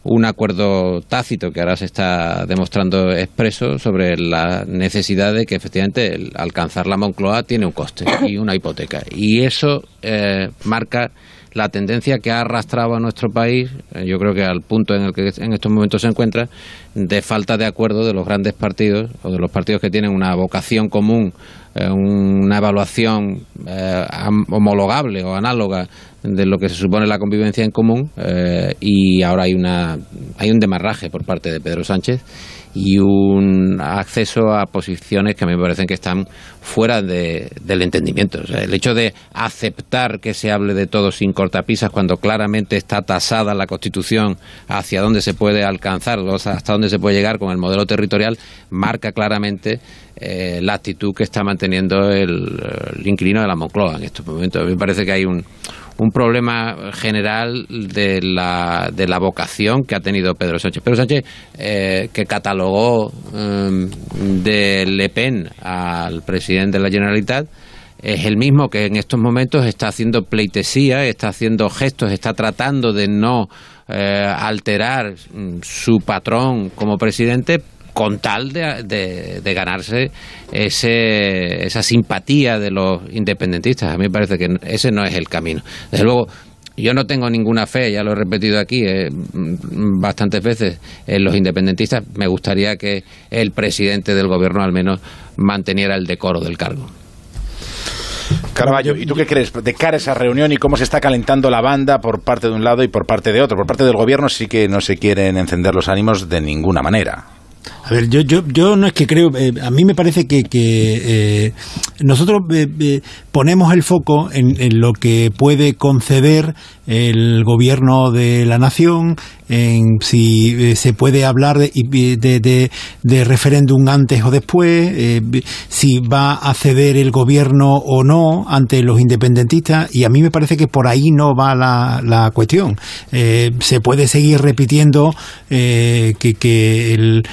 un acuerdo tácito que ahora se está demostrando expreso sobre la necesidad de que efectivamente el alcanzar la Moncloa tiene un coste y una hipoteca. Y eso marca la tendencia que ha arrastrado a nuestro país, yo creo que al punto en el que en estos momentos se encuentra, de falta de acuerdo de los grandes partidos o de los partidos que tienen una vocación común, una evaluación homologable o análoga de lo que se supone la convivencia en común, y ahora hay un demarraje por parte de Pedro Sánchez y un acceso a posiciones que a mí me parecen que están fuera del entendimiento. O sea, el hecho de aceptar que se hable de todo sin cortapisas cuando claramente está tasada la Constitución hacia dónde se puede alcanzar, hasta dónde se puede llegar con el modelo territorial, marca claramente la actitud que está manteniendo el inquilino de la Moncloa en estos momentos. A mí me parece que hay un problema general de la vocación que ha tenido Pedro Sánchez. Pedro Sánchez, que catalogó de Le Pen al presidente de la Generalitat, es el mismo que en estos momentos está haciendo pleitesía, está haciendo gestos, está tratando de no alterar su patrón como presidente, con tal de ganarse esa simpatía de los independentistas. A mí me parece que ese no es el camino. Desde luego, Yo no tengo ninguna fe, ya lo he repetido aquí bastantes veces, en los independentistas. Me gustaría que el presidente del gobierno al menos manteniera el decoro del cargo. Carballo, ¿y tú qué crees de cara a esa reunión y cómo se está calentando la banda por parte de un lado y por parte de otro? Por parte del gobierno sí que no se quieren encender los ánimos de ninguna manera. A ver, yo no es que creo, a mí me parece que nosotros ponemos el foco en lo que puede conceder el gobierno de la nación, en si se puede hablar de referéndum antes o después, si va a ceder el gobierno o no ante los independentistas, y a mí me parece que por ahí no va la cuestión. Se puede seguir repitiendo que el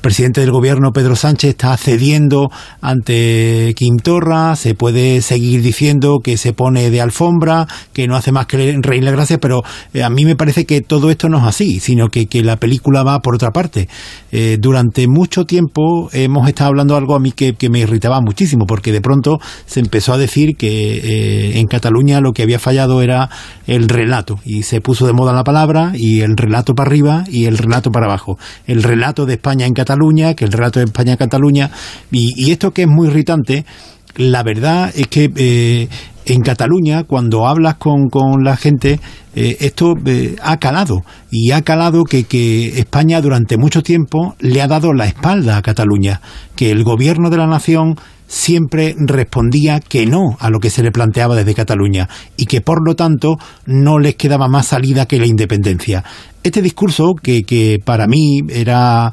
presidente del gobierno, Pedro Sánchez, está cediendo ante Quim Torra, se puede seguir diciendo que se pone de alfombra, que no hace más que reír la gracia, pero a mí me parece que todo esto no es así, sino que la película va por otra parte. Durante mucho tiempo hemos estado hablando de algo a mí que me irritaba muchísimo, porque de pronto se empezó a decir que en Cataluña lo que había fallado era el relato, y se puso de moda la palabra, y el relato para arriba y el relato para abajo. El relato de España en Cataluña, que el relato de España en Cataluña, y esto que es muy irritante, la verdad es que en Cataluña, cuando hablas con la gente, esto ha calado, y ha calado que España durante mucho tiempo le ha dado la espalda a Cataluña, que el gobierno de la nación siempre respondía que no a lo que se le planteaba desde Cataluña, y que por lo tanto no les quedaba más salida que la independencia. Este discurso, que para mí era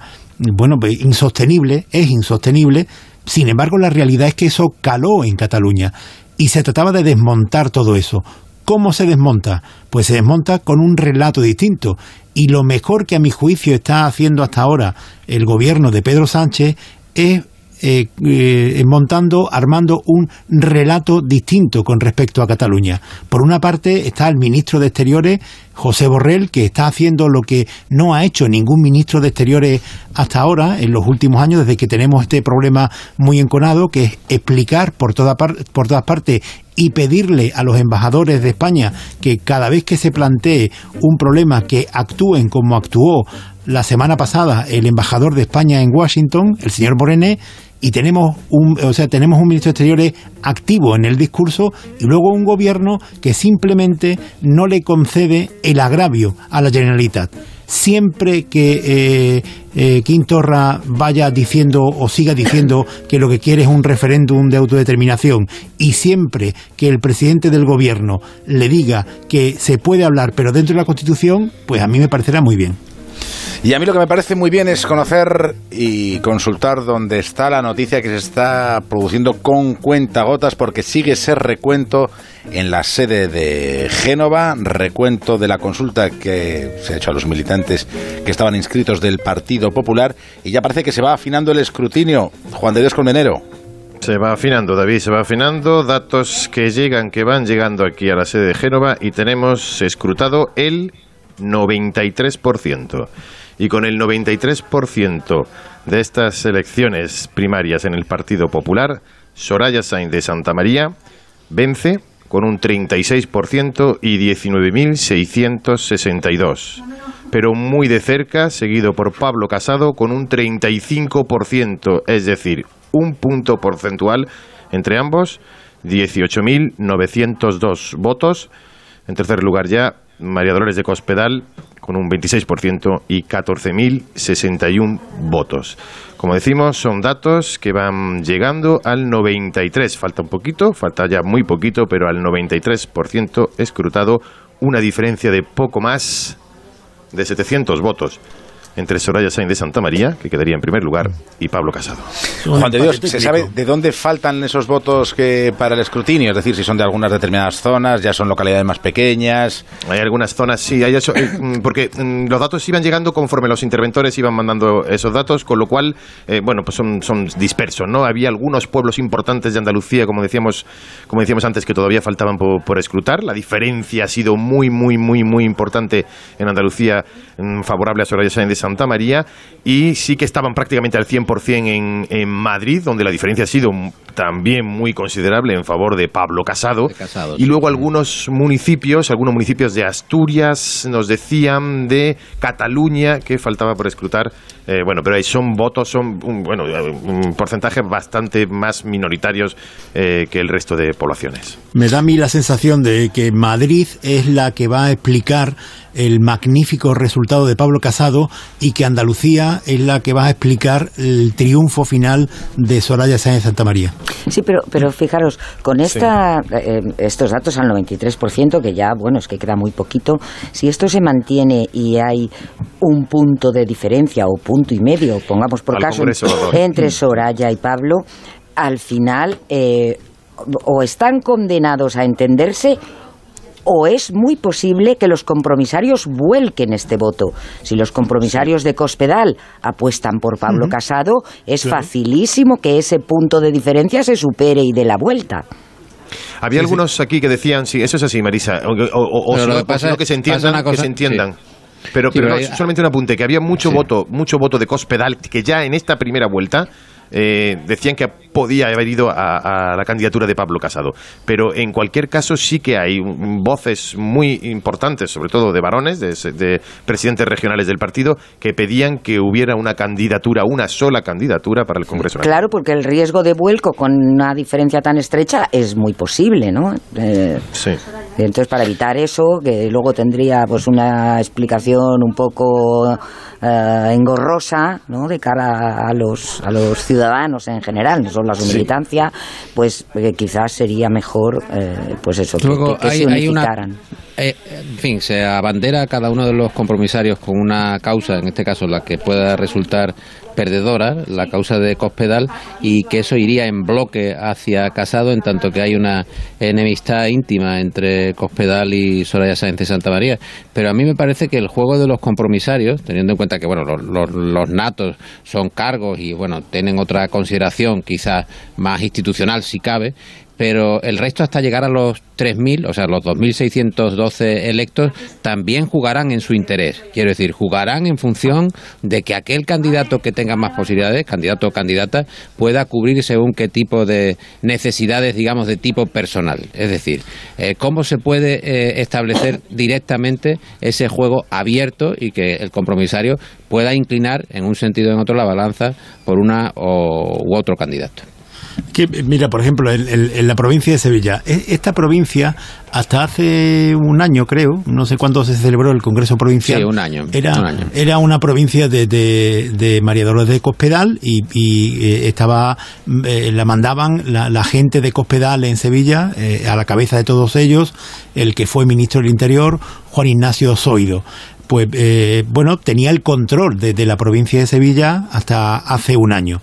insostenible, es insostenible. Sin embargo, la realidad es que eso caló en Cataluña, y se trataba de desmontar todo eso. ¿Cómo se desmonta? Pues se desmonta con un relato distinto, y lo mejor que a mi juicio está haciendo hasta ahora el gobierno de Pedro Sánchez es armando un relato distinto con respecto a Cataluña. Por una parte está el ministro de Exteriores, José Borrell, que está haciendo lo que no ha hecho ningún ministro de Exteriores hasta ahora, en los últimos años, desde que tenemos este problema muy enconado, que es explicar por todas partes y pedirle a los embajadores de España que cada vez que se plantee un problema, que actúen como actuó la semana pasada el embajador de España en Washington, el señor Morené, y tenemos un ministro de Exteriores activo en el discurso, y luego un gobierno que simplemente no le concede el agravio a la Generalitat. Siempre que Quim Torra vaya diciendo o siga diciendo que lo que quiere es un referéndum de autodeterminación, y siempre que el presidente del gobierno le diga que se puede hablar pero dentro de la Constitución, pues a mí me parecerá muy bien. Y a mí lo que me parece muy bien es conocer y consultar dónde está la noticia que se está produciendo con cuentagotas, porque sigue ese recuento en la sede de Génova, recuento de la consulta que se ha hecho a los militantes que estaban inscritos del Partido Popular, y ya parece que se va afinando el escrutinio. Juan de Dios Colmenero. Se va afinando, David, se va afinando. Datos que van llegando aquí a la sede de Génova, y tenemos escrutado el 93%. Y con el 93% de estas elecciones primarias en el Partido Popular, Soraya Sáenz de Santamaría vence con un 36% y 19.662. Pero muy de cerca, seguido por Pablo Casado con un 35%, es decir, un punto porcentual entre ambos, 18.902 votos. En tercer lugar ya, María Dolores de Cospedal con un 26% y 14.061 votos. Como decimos, son datos que van llegando al 93%. Falta un poquito, falta ya muy poquito, pero al 93% escrutado, una diferencia de poco más de 700 votos entre Soraya Sáenz de Santamaría, que quedaría en primer lugar, y Pablo Casado. Juan de Dios, ¿se sabe de dónde faltan esos votos para el escrutinio? Es decir, si son de algunas determinadas zonas, ya son localidades más pequeñas. Hay algunas zonas, sí, hay eso, porque los datos iban llegando conforme los interventores iban mandando esos datos, con lo cual, pues son dispersos, ¿no? Había algunos pueblos importantes de Andalucía, como decíamos antes, que todavía faltaban por escrutar. La diferencia ha sido muy, muy, muy, muy importante en Andalucía, favorable a Soraya Sáenz de Santamaría, y sí que estaban prácticamente al 100% en Madrid, donde la diferencia ha sido también muy considerable en favor de Pablo Casado. Y sí. Luego algunos municipios de Asturias, nos decían, de Cataluña, que faltaba por escrutar. Pero ahí son un porcentaje bastante más minoritarios que el resto de poblaciones. Me da a mí la sensación de que Madrid es la que va a explicar el magnífico resultado de Pablo Casado y que Andalucía es la que va a explicar el triunfo final de Soraya Sáenz de Santamaría. Sí, pero fijaros, con estos datos al 93%, que ya, es que queda muy poquito, si esto se mantiene y hay un punto de diferencia o punto y medio, pongamos por caso, entre Soraya y Pablo, al final o están condenados a entenderse, o es muy posible que los compromisarios vuelquen este voto. Si los compromisarios de Cospedal apuestan por Pablo Casado, es facilísimo que ese punto de diferencia se supere y dé la vuelta. Había algunos aquí que decían, sí, eso es así, Marisa, que se entiendan. Pero solamente un apunte, que había mucho voto de Cospedal, que ya en esta primera vuelta decían que podía haber ido a la candidatura de Pablo Casado. Pero en cualquier caso sí que hay voces muy importantes, sobre todo de varones, de presidentes regionales del partido, que pedían que hubiera una sola candidatura para el Congreso Nacional. Claro, porque el riesgo de vuelco con una diferencia tan estrecha es muy posible, ¿no? Sí. Entonces, para evitar eso, que luego tendría una explicación un poco engorrosa, ¿no?, de cara a los ciudadanos en general, no solo a su militancia, pues quizás sería mejor luego que se unificaran. Se abandera cada uno de los compromisarios con una causa, en este caso la que pueda resultar perdedora, la causa de Cospedal, y que eso iría en bloque hacia Casado, en tanto que hay una enemistad íntima entre Cospedal y Soraya Sáenz de Santamaría. Pero a mí me parece que el juego de los compromisarios, teniendo en cuenta que los natos son cargos y tienen otra consideración quizás más institucional si cabe, pero el resto hasta llegar a los 3.000, o sea, los 2.612 electos, también jugarán en su interés. Quiero decir, jugarán en función de que aquel candidato que tenga más posibilidades, candidato o candidata, pueda cubrir según qué tipo de necesidades, digamos, de tipo personal. Es decir, cómo se puede establecer directamente ese juego abierto y que el compromisario pueda inclinar en un sentido o en otro la balanza por una u otro candidato. Mira, por ejemplo, en la provincia de Sevilla, esta provincia, hasta hace un año, creo, no sé cuándo se celebró el Congreso Provincial. Sí, un año. Era una provincia de María Dolores de Cospedal y la mandaban la gente de Cospedal en Sevilla, a la cabeza de todos ellos, el que fue ministro del Interior, Juan Ignacio Zoido. Pues tenía el control de la provincia de Sevilla hasta hace un año.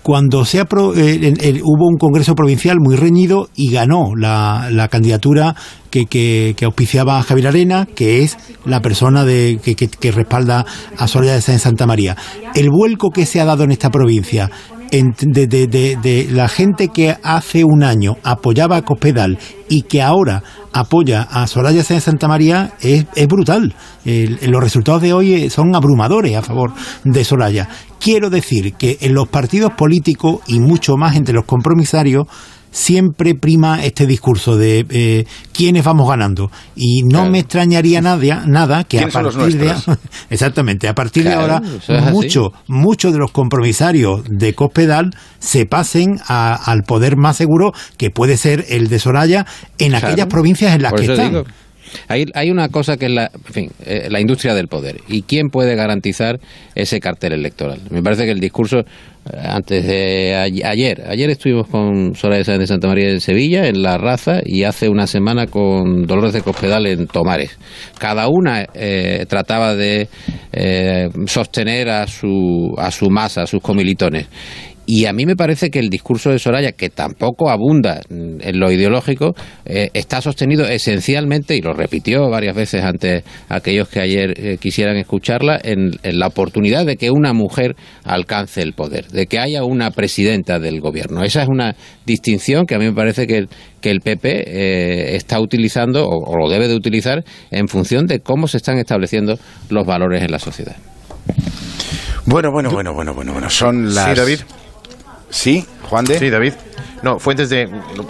Cuando hubo un congreso provincial muy reñido y ganó la candidatura que auspiciaba a Javier Arena, que es la persona que respalda a Soraya Sáenz de Santamaría. El vuelco que se ha dado en esta provincia de la gente que hace un año apoyaba a Cospedal y que ahora apoya a Soraya Sáenz de Santamaría es brutal. Los resultados de hoy son abrumadores a favor de Soraya. Quiero decir que en los partidos políticos y mucho más entre los compromisarios siempre prima este discurso de quiénes vamos ganando, y no me extrañaría nada que a partir de ahora muchos de los compromisarios de Cospedal se pasen al poder más seguro, que puede ser el de Soraya en aquellas provincias en las que están. Hay una cosa que es la industria del poder. ¿Y quién puede garantizar ese cartel electoral? Me parece que el discurso, antes de ayer estuvimos con Soraya Sáenz de Santamaría en Sevilla, en La Raza, y hace una semana con Dolores de Cospedal en Tomares. Cada una trataba de sostener a su masa, a sus comilitones. Y a mí me parece que el discurso de Soraya, que tampoco abunda en lo ideológico, está sostenido esencialmente, y lo repitió varias veces ante aquellos que ayer quisieran escucharla, en la oportunidad de que una mujer alcance el poder, de que haya una presidenta del gobierno. Esa es una distinción que a mí me parece que el PP está utilizando, o lo debe de utilizar, en función de cómo se están estableciendo los valores en la sociedad. Bueno. Son las... Sí, David. Sí, Juan de... Sí, David. No, fuentes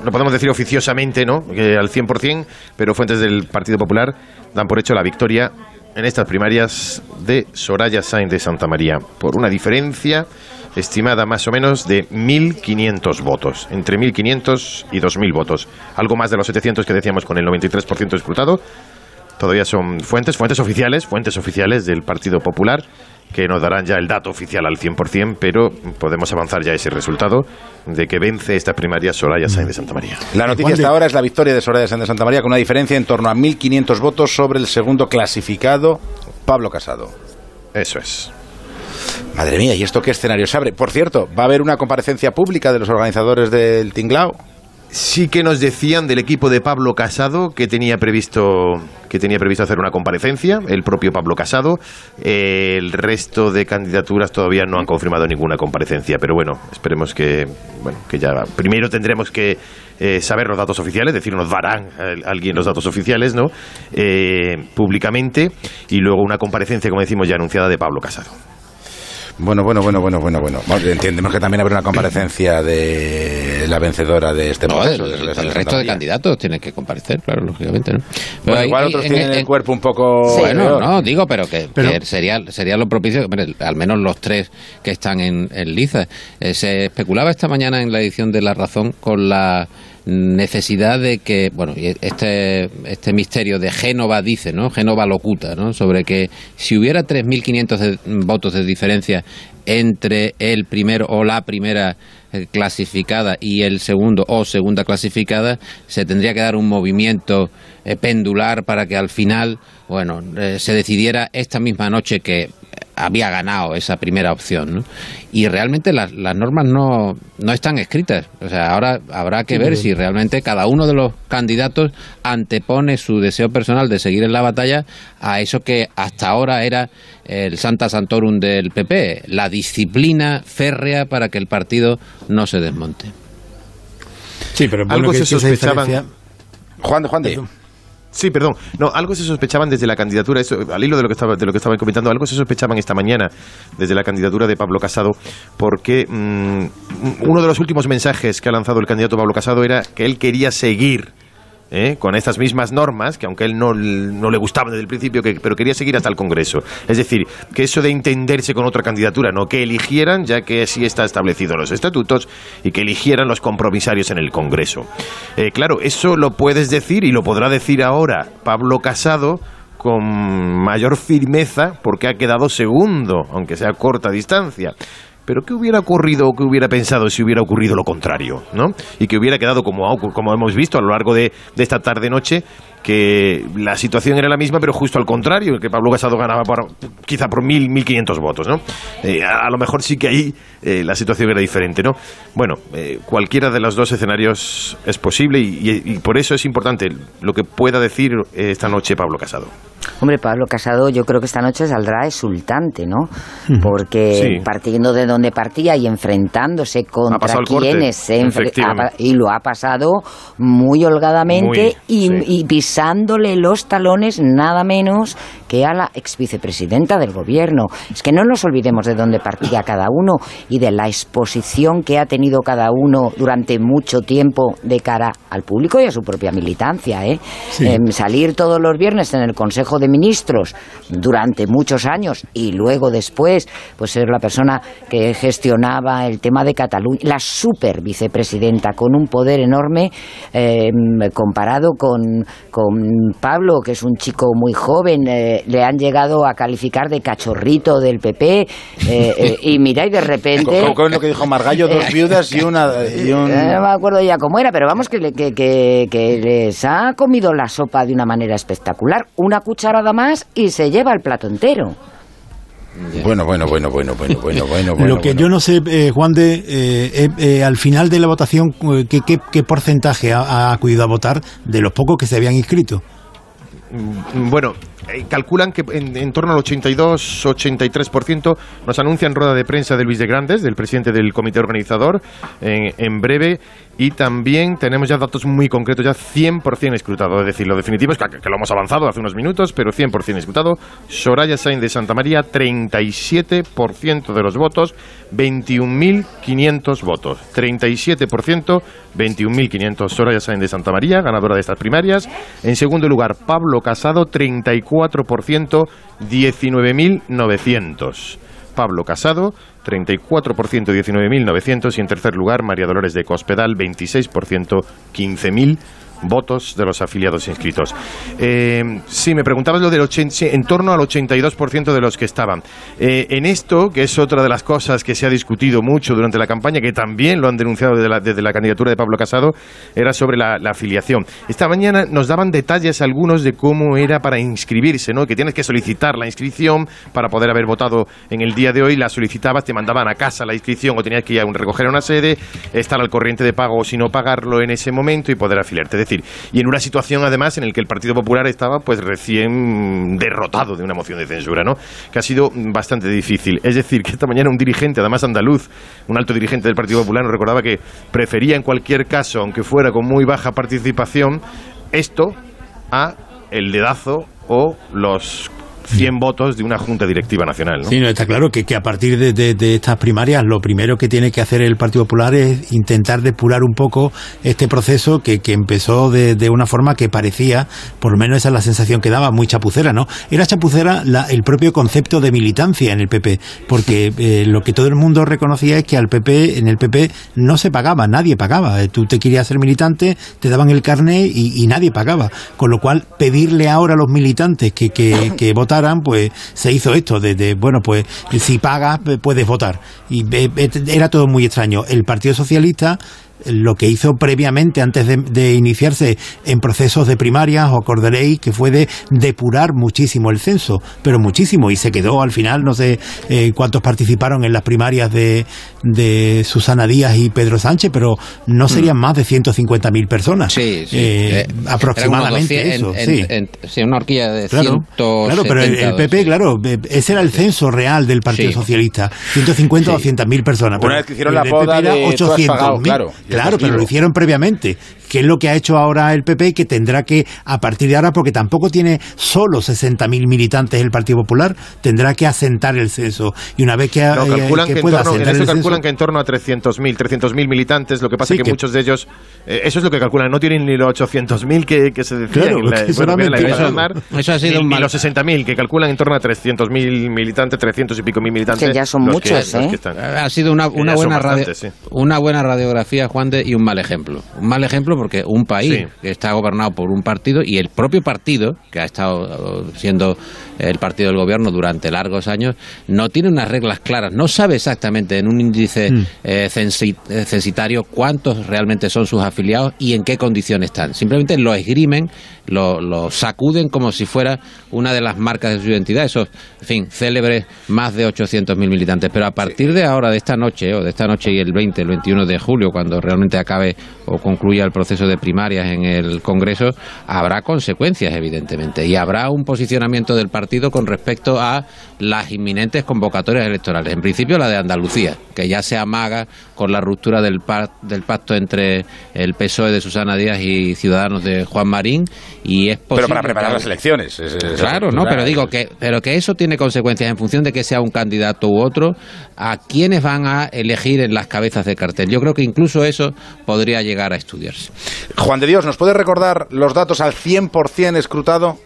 no podemos decir oficiosamente, ¿no?, al 100%, pero fuentes del Partido Popular dan por hecho la victoria en estas primarias de Soraya Sáenz de Santamaría, por una diferencia estimada más o menos de 1.500 votos, entre 1.500 y 2.000 votos, algo más de los 700 que decíamos con el 93% escrutado. Todavía son fuentes oficiales del Partido Popular, que nos darán ya el dato oficial al 100%, pero podemos avanzar ya ese resultado de que vence esta primaria Soraya Sáenz de Santamaría. La noticia hasta ahora es la victoria de Soraya Sáenz de Santamaría, con una diferencia en torno a 1.500 votos sobre el segundo clasificado, Pablo Casado. Eso es. Madre mía, ¿y esto qué escenario se abre? Por cierto, ¿va a haber una comparecencia pública de los organizadores del Tinglao? Sí que nos decían del equipo de Pablo Casado que tenía previsto hacer una comparecencia, el propio Pablo Casado. El resto de candidaturas todavía no han confirmado ninguna comparecencia, pero bueno, esperemos que ya primero tendremos que saber los datos oficiales, es decir, nos darán alguien los datos oficiales, ¿no?, públicamente, y luego una comparecencia, como decimos, ya anunciada de Pablo Casado. Bueno. Entendemos que también habrá una comparecencia de la vencedora de este proceso. El resto de candidatos tienen que comparecer, claro, lógicamente, ¿no? Pero igual otros tienen el cuerpo un poco... Sí. Bueno, no, digo, pero que sería lo propicio, al menos los tres que están en liza. Se especulaba esta mañana en la edición de La Razón con la necesidad de que, este misterio de Génova dice, ¿no?, Génova locuta, ¿no?, sobre que si hubiera 3.500 votos de diferencia entre el primero o la primera clasificada y el segundo o segunda clasificada, se tendría que dar un movimiento pendular para que al final, se decidiera esta misma noche que había ganado esa primera opción, ¿no? Y realmente las normas no están escritas. O sea, ahora habrá que ver si realmente cada uno de los candidatos antepone su deseo personal de seguir en la batalla a eso que hasta ahora era el Santa Santorum del PP, la disciplina férrea para que el partido no se desmonte. Sí, pero algo se sospechaban. Juan de... Sí, perdón. No, algo se sospechaban desde la candidatura, eso, al hilo de lo que estaban comentando, algo se sospechaban esta mañana desde la candidatura de Pablo Casado, porque uno de los últimos mensajes que ha lanzado el candidato Pablo Casado era que él quería seguir con estas mismas normas, que aunque a él no le gustaban desde el principio, pero quería seguir hasta el Congreso. Es decir, que eso de entenderse con otra candidatura, no que eligieran, ya que sí está establecido en los estatutos, y que eligieran los compromisarios en el Congreso. Claro, eso lo puedes decir y lo podrá decir ahora Pablo Casado con mayor firmeza, porque ha quedado segundo, aunque sea a corta distancia. Pero ¿qué hubiera ocurrido o qué hubiera pensado si hubiera ocurrido lo contrario, ¿no? Y que hubiera quedado como hemos visto a lo largo de esta tarde-noche, que la situación era la misma, pero justo al contrario, que Pablo Casado ganaba quizá por 1.500 votos, ¿no? A lo mejor sí que ahí la situación era diferente, ¿no? Bueno, cualquiera de los dos escenarios es posible y por eso es importante lo que pueda decir esta noche Pablo Casado. Hombre, Pablo Casado yo creo que esta noche saldrá exultante, ¿no? Porque partiendo de donde partía y enfrentándose contra quienes y lo ha pasado muy holgadamente y pisándole los talones nada menos que a la exvicepresidenta del gobierno. Es que no nos olvidemos de dónde partía cada uno y de la exposición que ha tenido cada uno durante mucho tiempo de cara al público y a su propia militancia, salir todos los viernes en el Consejo de Ministros durante muchos años y luego después pues ser la persona que gestionaba el tema de Cataluña, la super vicepresidenta con un poder enorme, comparado con Pablo, que es un chico muy joven, le han llegado a calificar de cachorrito del PP, y mira, y de repente... ¿Cómo es lo que dijo Margallo? Dos viudas y un... No me acuerdo ya cómo era, pero vamos, que les ha comido la sopa de una manera espectacular, una cucharada más y se lleva el plato entero. Bueno. Lo que yo no sé, Juan al final de la votación, ¿qué porcentaje ha acudido a votar de los pocos que se habían inscrito? Bueno, calculan que en torno al 82-83%, nos anuncian rueda de prensa de Luis de Grandes, del presidente del comité organizador, en breve. Y también tenemos ya datos muy concretos, ya 100% escrutado. Es decir, lo definitivo es que lo hemos avanzado hace unos minutos, pero 100% escrutado. Soraya Sáenz de Santamaría, 37% de los votos, 21.500 votos. 37%, 21.500. Soraya Sáenz de Santamaría, ganadora de estas primarias. En segundo lugar, Pablo Casado, 34%, 19.900. Pablo Casado, 34%, 19.900. Y en tercer lugar, María Dolores de Cospedal, 26%, 15.000 votos de los afiliados inscritos. Sí, me preguntabas lo del en torno al 82% de los que estaban. En esto, que es otra de las cosas que se ha discutido mucho durante la campaña, que también lo han denunciado desde la candidatura de Pablo Casado, era sobre la afiliación. Esta mañana nos daban detalles algunos de cómo era para inscribirse, ¿no? Que tienes que solicitar la inscripción para poder haber votado en el día de hoy. La solicitabas, te mandaban a casa la inscripción o tenías que ir a recoger a una sede, estar al corriente de pago o si no pagarlo en ese momento y poder afiliarte. Es decir, y en una situación además en la que el Partido Popular estaba pues recién derrotado de una moción de censura, ¿no? Que ha sido bastante difícil. Es decir, que esta mañana un dirigente, además andaluz, un alto dirigente del Partido Popular, nos recordaba que prefería en cualquier caso, aunque fuera con muy baja participación, esto a el dedazo o los 100 votos de una junta directiva nacional, ¿no? Sí, no, está claro que a partir de estas primarias lo primero que tiene que hacer el Partido Popular es intentar depurar un poco este proceso que empezó de una forma que parecía, por lo menos esa es la sensación que daba, muy chapucera, ¿no? Era chapucera el propio concepto de militancia en el PP, porque lo que todo el mundo reconocía es que en el PP no se pagaba, nadie pagaba. Tú te querías ser militante, te daban el carné y nadie pagaba. Con lo cual, pedirle ahora a los militantes que votaran, pues se hizo esto bueno, pues si pagas puedes votar, y era todo muy extraño. El Partido Socialista lo que hizo previamente, antes de iniciarse en procesos de primarias, os acordaréis que fue de depurar muchísimo el censo, pero muchísimo, y se quedó al final, no sé cuántos participaron en las primarias de Susana Díaz y Pedro Sánchez, pero no serían más de 150.000 personas. Sí. Aproximadamente eso. Sí, una horquilla de claro, 170. Claro, pero el PP, claro, ese era el censo real del Partido Socialista, 150 o 200.000 personas. Una vez que hicieron la poda de 800.000. Claro, pero lo hicieron previamente. ¿Qué es lo que ha hecho ahora el PP y que tendrá que, a partir de ahora, porque tampoco tiene solo 60.000 militantes el Partido Popular, tendrá que asentar el censo? Y una vez que pueda asentar el censo... calculan que en torno a 300.000 militantes, lo que pasa es que muchos de ellos, eso es lo que calculan, no tienen ni los 800.000 que se decía claro, eso ha sido ni los 60.000, que calculan en torno a 300.000 militantes, 300 y pico mil militantes. Que ya son muchos, Ha sido una buena radiografía, Juan de, y un mal ejemplo. Un mal ejemplo porque un país que está gobernado por un partido, y el propio partido, que ha estado siendo el partido del gobierno durante largos años, no tiene unas reglas claras, no sabe exactamente en un índice censitario cuántos realmente son sus afiliados y en qué condiciones están. Simplemente lo esgrimen, lo sacuden como si fuera una de las marcas de su identidad, esos, en fin, célebres más de 800.000 militantes. Pero a partir de ahora, de esta noche y el 21 de julio, cuando realmente acabe o concluya el proceso de primarias en el Congreso, habrá consecuencias, evidentemente, y habrá un posicionamiento del partido con respecto a las inminentes convocatorias electorales. En principio la de Andalucía, que ya se amaga con la ruptura del pacto entre el PSOE de Susana Díaz y Ciudadanos de Juan Marín, y es posible... Pero para preparar las elecciones. Claro, ¿no? Pero digo que eso tiene consecuencias en función de que sea un candidato u otro, a quienes van a elegir en las cabezas de cartel. Yo creo que incluso eso podría llegar a estudiarse. Juan de Dios, ¿nos puede recordar los datos al 100% escrutado?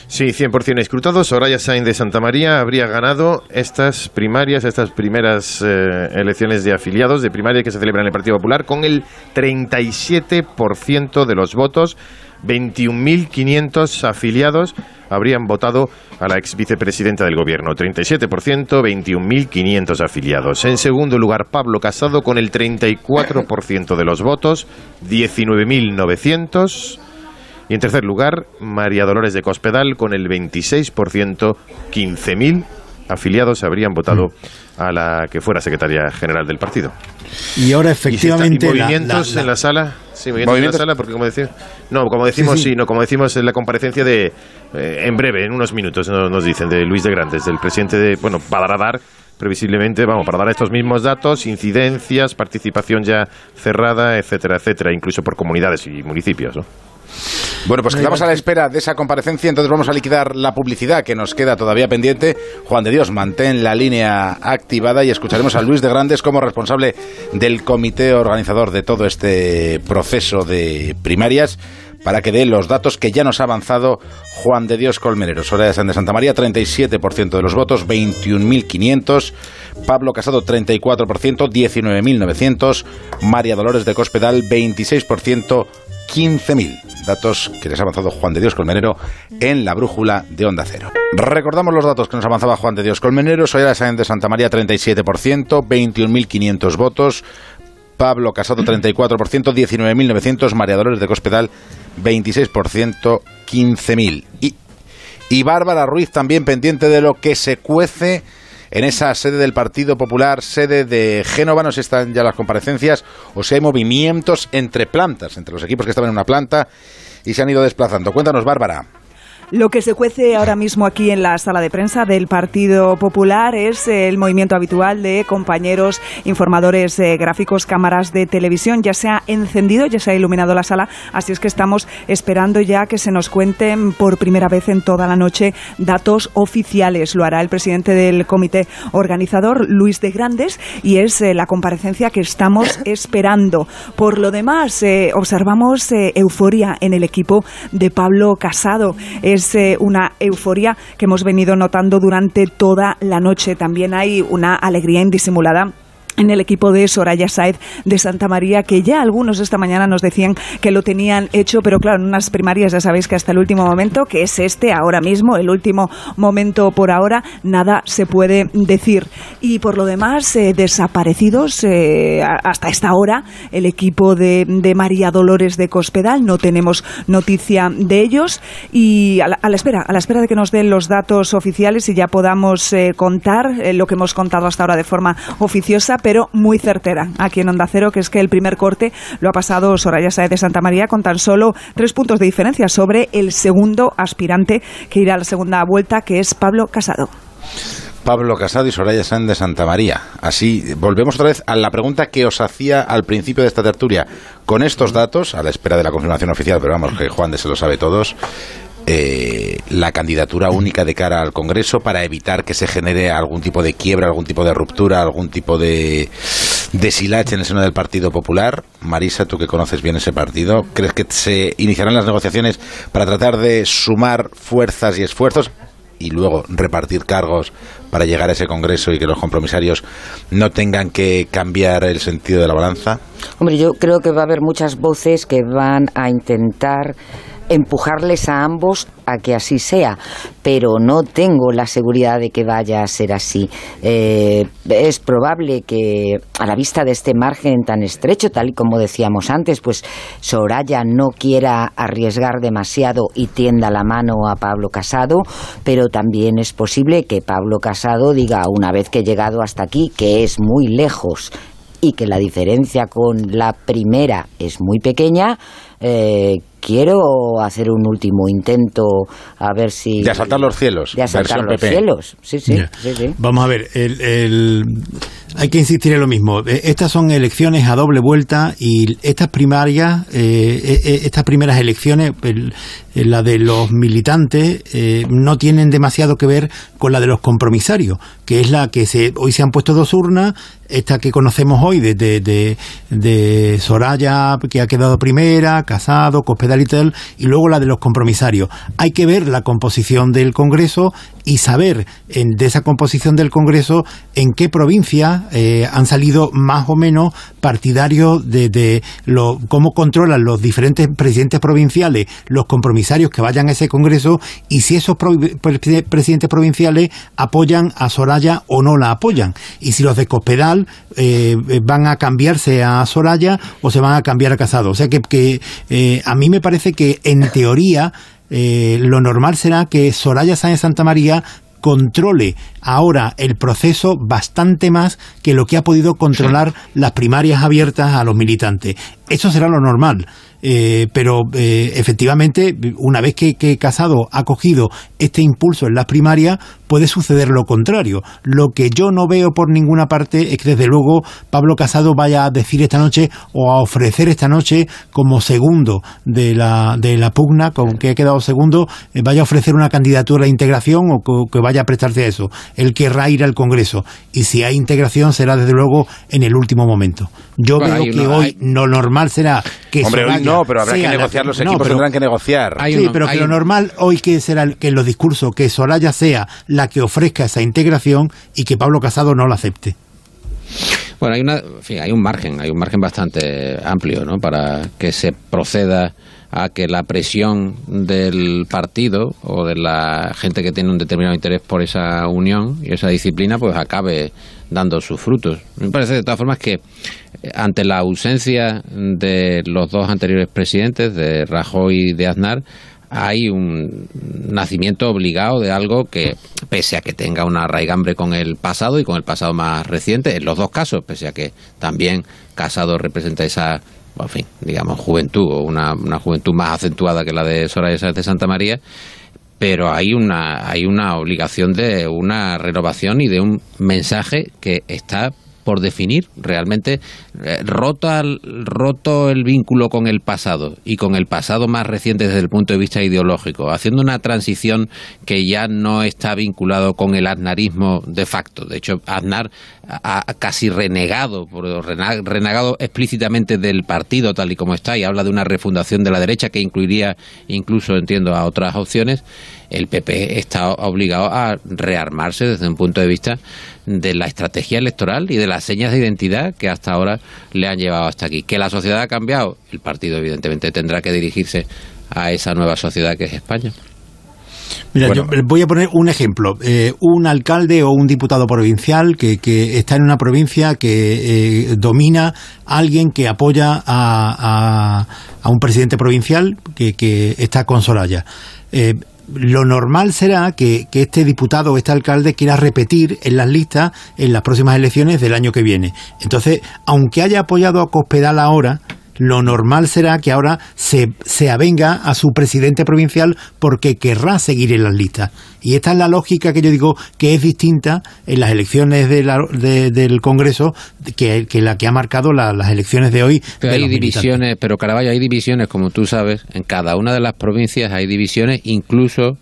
Sí, 100% escrutado. Soraya Sáenz de Santamaría habría ganado estas primarias, estas primeras elecciones de afiliados de primaria que se celebran en el Partido Popular con el 37% de los votos. 21.500 afiliados habrían votado a la ex vicepresidenta del gobierno. 37%, 21.500 afiliados. En segundo lugar, Pablo Casado con el 34% de los votos, 19.900. Y en tercer lugar, María Dolores de Cospedal con el 26%, 15.000 afiliados habrían votado a la que fuera secretaria general del partido. Y ahora efectivamente... ¿Y movimientos en la sala? Sí, movimientos en la sala, porque como decimos en la comparecencia de... en breve, en unos minutos, nos dicen, de Luis de Grandes, del presidente de... Bueno, para dar previsiblemente, para dar estos mismos datos, incidencias, participación ya cerrada, etcétera, etcétera, incluso por comunidades y municipios, ¿no? Bueno, pues quedamos a la espera de esa comparecencia, entonces vamos a liquidar la publicidad que nos queda todavía pendiente. Juan de Dios, mantén la línea activada y escucharemos a Luis de Grandes como responsable del comité organizador de todo este proceso de primarias, para que dé los datos que ya nos ha avanzado Juan de Dios Colmenero. Soraya Sáenz de Santamaría, 37% de los votos, 21.500. Pablo Casado, 34%, 19.900. María Dolores de Cospedal, 26%, 15.000. Datos que les ha avanzado Juan de Dios Colmenero en la brújula de Onda Cero. Recordamos los datos que nos avanzaba Juan de Dios Colmenero. Soraya Sáenz de Santamaría, 37%, 21.500 votos. Pablo Casado, 34%, 19.900. María Dolores de Cospedal, 26%, 15.000. Y Bárbara Ruiz también pendiente de lo que se cuece en esa sede del Partido Popular, sede de Génova. No sé si están ya las comparecencias o si hay movimientos entre plantas, entre los equipos que estaban en una planta y se han ido desplazando. Cuéntanos, Bárbara. Lo que se cuece ahora mismo aquí en la sala de prensa del Partido Popular es el movimiento habitual de compañeros, informadores gráficos, cámaras de televisión. Ya se ha encendido, ya se ha iluminado la sala, así es que estamos esperando ya que se nos cuenten por primera vez en toda la noche datos oficiales. Lo hará el presidente del comité organizador, Luis de Grandes, y es la comparecencia que estamos esperando. Por lo demás, observamos euforia en el equipo de Pablo Casado. Es una euforia que hemos venido notando durante toda la noche. También hay una alegría indisimulada en el equipo de Soraya Sáenz de Santamaría, que ya algunos esta mañana nos decían que lo tenían hecho, pero claro, en unas primarias ya sabéis que hasta el último momento, que es ahora mismo, el último momento por ahora, nada se puede decir. Y por lo demás, desaparecidos hasta esta hora, el equipo de María Dolores de Cospedal, no tenemos noticia de ellos, y a la espera de que nos den los datos oficiales y ya podamos contar lo que hemos contado hasta ahora de forma oficiosa, pero muy certera aquí en Onda Cero, que es que el primer corte lo ha pasado Soraya Sáenz de Santamaría con tan solo 3 puntos de diferencia sobre el segundo aspirante que irá a la segunda vuelta, que es Pablo Casado. Pablo Casado y Soraya Sáenz de Santamaría. Así, volvemos otra vez a la pregunta que os hacía al principio de esta tertulia. Con estos datos, a la espera de la confirmación oficial, pero vamos, que Juan de se lo sabe todos, la candidatura única de cara al Congreso para evitar que se genere algún tipo de quiebra, algún tipo de ruptura, algún tipo de deshilache en el seno del Partido Popular. Marisa, tú que conoces bien ese partido, ¿crees que se iniciarán las negociaciones para tratar de sumar fuerzas y esfuerzos y luego repartir cargos para llegar a ese Congreso y que los compromisarios no tengan que cambiar el sentido de la balanza? Hombre, yo creo que va a haber muchas voces que van a intentar empujarles a ambos a que así sea, pero no tengo la seguridad de que vaya a ser así. Es probable que, a la vista de este margen tan estrecho, tal y como decíamos antes, pues Soraya no quiera arriesgar demasiado y tienda la mano a Pablo Casado, pero también es posible que Pablo Casado diga, una vez que he llegado hasta aquí, que es muy lejos y que la diferencia con la primera es muy pequeña, quiero hacer un último intento a ver si... De asaltar los cielos. De asaltar los cielos, sí. Vamos a ver, hay que insistir en lo mismo. Estas son elecciones a doble vuelta y estas primarias, estas primeras elecciones, la de los militantes, no tienen demasiado que ver con la de los compromisarios, que es la que hoy se han puesto 2 urnas, esta que conocemos hoy de Soraya, que ha quedado primera, Casado, Cospedal y tal, y luego la de los compromisarios. Hay que ver la composición del Congreso y saber de esa composición del Congreso en qué provincia han salido más o menos partidarios de cómo controlan los diferentes presidentes provinciales los compromisarios que vayan a ese Congreso, y si esos presidentes provinciales apoyan a Soraya o no la apoyan, y si los de Cospedal van a cambiarse a Soraya o se van a cambiar a Casado. O sea que a mí me parece que en teoría lo normal será que Soraya Sáenz de Santamaría controle ahora el proceso bastante más que lo que ha podido controlar las primarias abiertas a los militantes. Eso será lo normal. Pero efectivamente, una vez que Casado ha cogido este impulso en las primarias, puede suceder lo contrario. Lo que yo no veo por ninguna parte es que desde luego Pablo Casado vaya a decir esta noche o a ofrecer esta noche como segundo de la pugna, con que ha quedado segundo, vaya a ofrecer una candidatura a la integración o que vaya a prestarse a eso. Él querrá ir al Congreso y si hay integración será desde luego en el último momento. Yo veo que hoy lo normal será que no, pero habrá que negociar, los equipos tendrán que negociar. Pero que lo normal hoy que será que en los discursos que Soraya sea la que ofrezca esa integración y que Pablo Casado no la acepte. Bueno, hay un margen bastante amplio, ¿no?, para que se proceda a que la presión del partido o de la gente que tiene un determinado interés por esa unión y esa disciplina, pues acabe dando sus frutos. Me parece de todas formas que ante la ausencia de los dos anteriores presidentes, de Rajoy y de Aznar, hay un nacimiento obligado de algo que, pese a que tenga una raigambre con el pasado y con el pasado más reciente, en los dos casos, pese a que también Casado representa esa, en fin, digamos, juventud, o una juventud más acentuada que la de Soraya Sáenz de Santamaría, pero hay una obligación de una renovación y de un mensaje que está por definir. Realmente roto el vínculo con el pasado y con el pasado más reciente desde el punto de vista ideológico, haciendo una transición que ya no está vinculado con el aznarismo de facto. De hecho, Aznar ha casi renegado explícitamente del partido tal y como está, y habla de una refundación de la derecha que incluiría incluso, entiendo, a otras opciones. El PP está obligado a rearmarse desde un punto de vista de la estrategia electoral y de las señas de identidad que hasta ahora le han llevado hasta aquí. ¿Que la sociedad ha cambiado? El partido evidentemente tendrá que dirigirse a esa nueva sociedad que es España. Mira, yo voy a poner un ejemplo. Un alcalde o un diputado provincial que está en una provincia que domina a alguien que apoya a un presidente provincial que está con Soraya. Lo normal será que este diputado o este alcalde quiera repetir en las listas en las próximas elecciones del año que viene. Entonces, aunque haya apoyado a Cospedal ahora, lo normal será que ahora se avenga a su presidente provincial porque querrá seguir en las listas. Y esta es la lógica que yo digo que es distinta en las elecciones del Congreso que la que ha marcado las elecciones de hoy. Pero hay divisiones, pero Caraballo, hay divisiones, como tú sabes, en cada una de las provincias hay divisiones, incluso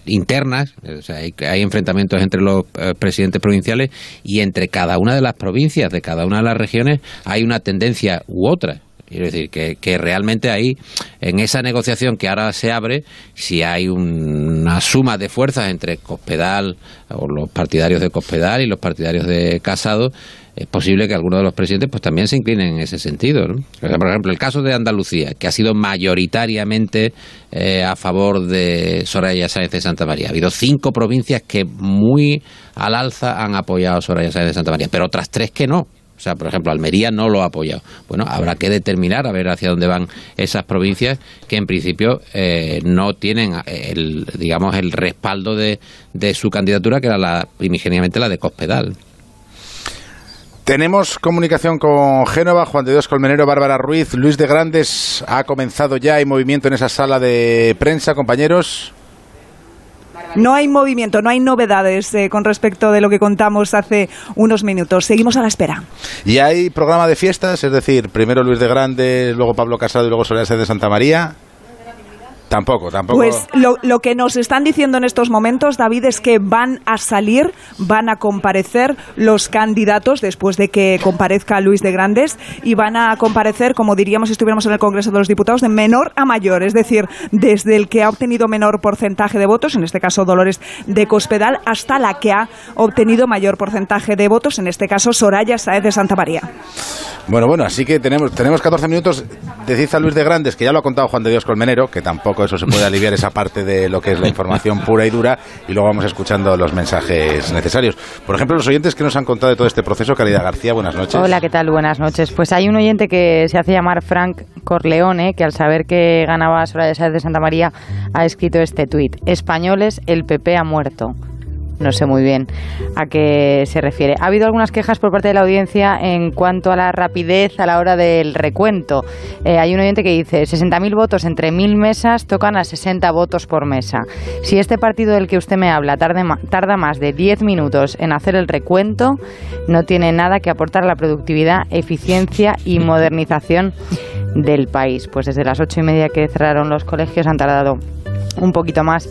internas. O sea, hay enfrentamientos entre los presidentes provinciales, y entre cada una de las provincias, de cada una de las regiones, hay una tendencia u otra. Es decir, que realmente ahí, en esa negociación que ahora se abre, si hay una suma de fuerzas entre Cospedal, o los partidarios de Cospedal y los partidarios de Casado, es posible que algunos de los presidentes pues también se inclinen en ese sentido, ¿no? O sea, por ejemplo, el caso de Andalucía, que ha sido mayoritariamente a favor de Soraya Sáenz de Santamaría. Ha habido 5 provincias que muy al alza han apoyado a Soraya Sáenz de Santamaría, pero otras 3 que no. O sea, por ejemplo, Almería no lo ha apoyado. Bueno, habrá que determinar a ver hacia dónde van esas provincias que en principio no tienen el respaldo de su candidatura, que era primigeniamente la de Cospedal. Tenemos comunicación con Génova, Juan de Dios Colmenero, Bárbara Ruiz. Luis de Grandes ha comenzado ya, hay movimiento en esa sala de prensa, compañeros. No hay movimiento, no hay novedades con respecto de lo que contamos hace unos minutos. Seguimos a la espera. ¿Y hay programa de fiestas? Es decir, primero Luis de Grandes, luego Pablo Casado y luego Soraya Sáenz de Santamaría. Tampoco. Pues lo que nos están diciendo en estos momentos, David, es que van a comparecer los candidatos después de que comparezca Luis de Grandes, y van a comparecer, como diríamos si estuviéramos en el Congreso de los Diputados, de menor a mayor, es decir, desde el que ha obtenido menor porcentaje de votos, en este caso Dolores de Cospedal, hasta la que ha obtenido mayor porcentaje de votos, en este caso Soraya Sáenz de Santamaría. Bueno, así que tenemos 14 minutos. Decid a Luis de Grandes, que ya lo ha contado Juan de Dios Colmenero, que tampoco eso se puede aliviar esa parte de lo que es la información pura y dura, y luego vamos escuchando los mensajes necesarios. Por ejemplo, los oyentes que nos han contado de todo este proceso. Caridad García, buenas noches. Hola, ¿qué tal? Buenas noches. Pues hay un oyente que se hace llamar Frank Corleone, que al saber que ganaba Soraya Sáenz de Santa María ha escrito este tuit: españoles, el PP ha muerto. No sé muy bien a qué se refiere. Ha habido algunas quejas por parte de la audiencia en cuanto a la rapidez a la hora del recuento. Hay un oyente que dice: 60.000 votos entre 1.000 mesas tocan a 60 votos por mesa. Si este partido del que usted me habla tarda más de 10 minutos en hacer el recuento, no tiene nada que aportar a la productividad, eficiencia y modernización del país. Pues desde las 8:30 que cerraron los colegios han tardado un poquito más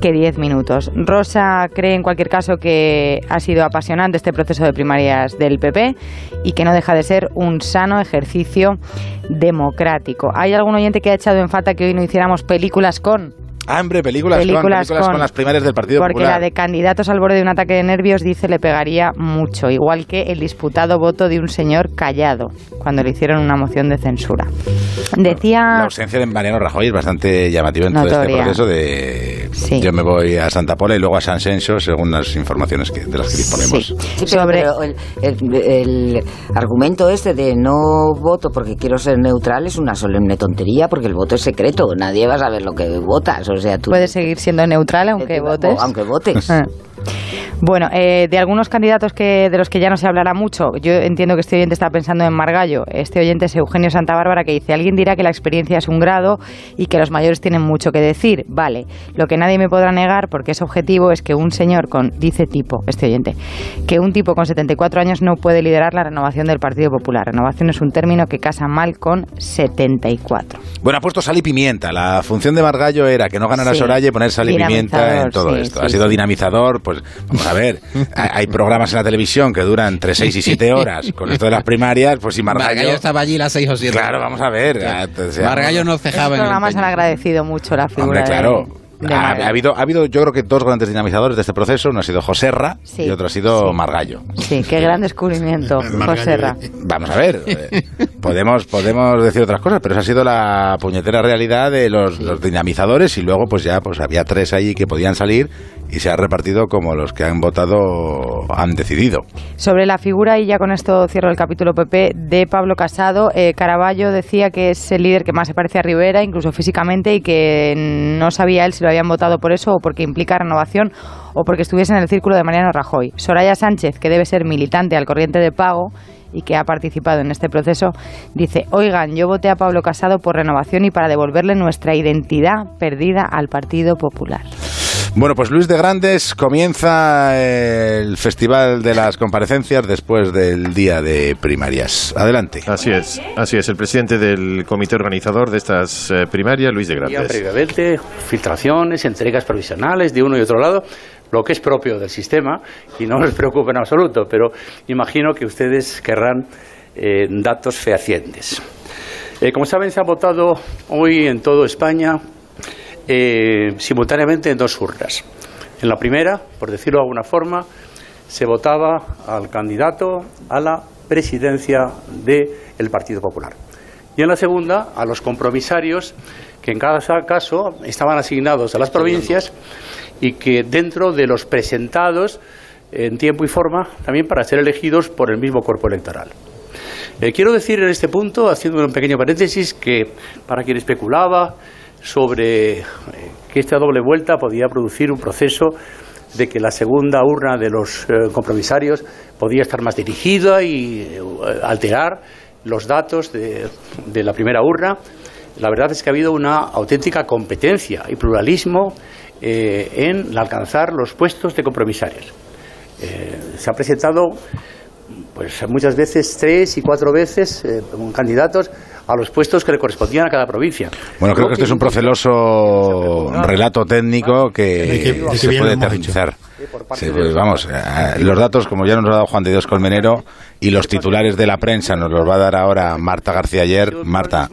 que 10 minutos. Rosa cree en cualquier caso que ha sido apasionante este proceso de primarias del PP y que no deja de ser un sano ejercicio democrático. ¿Hay algún oyente que ha echado en falta que hoy no hiciéramos películas con? Hombre, películas con las primarias del Partido Popular. Popular. Porque la de candidatos al borde de un ataque de nervios, dice, le pegaría mucho. Igual que el disputado voto de un señor callado cuando le hicieron una moción de censura. Decía... La ausencia de Mariano Rajoy es bastante llamativa en todo este proceso de... Sí. Yo me voy a Santa Pola y luego a San Xenxo, según las informaciones de las que disponemos. Sí, pero el argumento este de no voto porque quiero ser neutral es una solemne tontería, porque el voto es secreto. Nadie va a saber lo que votas. O sea, tú puedes seguir siendo neutral aunque votes. Aunque votes. Bueno, de algunos candidatos de los que ya no se hablará mucho, yo entiendo que este oyente está pensando en Margallo. Este oyente es Eugenio Santabárbara, que dice: alguien dirá que la experiencia es un grado y que los mayores tienen mucho que decir. Vale, lo que nadie me podrá negar, porque es objetivo, es que un señor que un tipo con 74 años no puede liderar la renovación del Partido Popular. Renovación es un término que casa mal con 74. Bueno, ha puesto sal y pimienta. La función de Margallo era que no ganara Soraya y poner sal y pimienta en todo esto. Ha sido dinamizador, pues vamos a ver. Hay programas en la televisión que duran entre 6 y 7 horas. Con esto de las primarias, pues si Margallo estaba allí las 6 o 7. Claro, vamos a ver. Margallo no cejaba. Los programas han agradecido mucho la figura. Hombre, claro. Ha habido yo creo que 2 grandes dinamizador de este proceso. Uno ha sido Joserra y otro ha sido Margallo. Sí, qué gran descubrimiento, Joserra. Vamos a ver, podemos decir otras cosas, pero esa ha sido la puñetera realidad de los dinamizadores, y luego pues había 3 ahí que podían salir y se ha repartido como los que han votado han decidido. Sobre la figura, y ya con esto cierro el capítulo PP, de Pablo Casado, Caraballo decía que es el líder que más se parece a Rivera, incluso físicamente, y que no sabía él si lo habían votado por eso o porque implica renovación o porque estuviese en el círculo de Mariano Rajoy. Soraya Sánchez, que debe ser militante al corriente de pago y que ha participado en este proceso, dice: oigan, yo voté a Pablo Casado por renovación y para devolverle nuestra identidad perdida al Partido Popular. Bueno, pues Luis de Grandes, comienza el Festival de las Comparecencias después del día de primarias. Adelante. Así es. El presidente del comité organizador de estas primarias, Luis de Grandes. Previamente, filtraciones, entregas provisionales de uno y otro lado, lo que es propio del sistema, y no les preocupa en absoluto, pero imagino que ustedes querrán datos fehacientes. Como saben, se ha votado hoy en toda España simultáneamente en 2 urnas. En la primera, por decirlo de alguna forma, se votaba al candidato a la presidencia del Partido Popular. Y en la segunda, a los compromisarios que en cada caso estaban asignados a las provincias y que dentro de los presentados en tiempo y forma también para ser elegidos por el mismo cuerpo electoral. Quiero decir en este punto, haciendo un pequeño paréntesis, que para quien especulaba sobre que esta doble vuelta podía producir un proceso de que la segunda urna de los compromisarios podía estar más dirigida y alterar los datos de la primera urna, la verdad es que ha habido una auténtica competencia y pluralismo en alcanzar los puestos de compromisarios. Se ha presentado pues muchas veces 3 y 4 veces candidatos a los puestos que le correspondían a cada provincia. Bueno, creo que este es un proceloso relato técnico que se puede eternizar. Vamos, los datos, como ya nos lo ha dado Juan de Dios Colmenero, y los titulares de la prensa nos los va a dar ahora Marta García Ayer. Marta,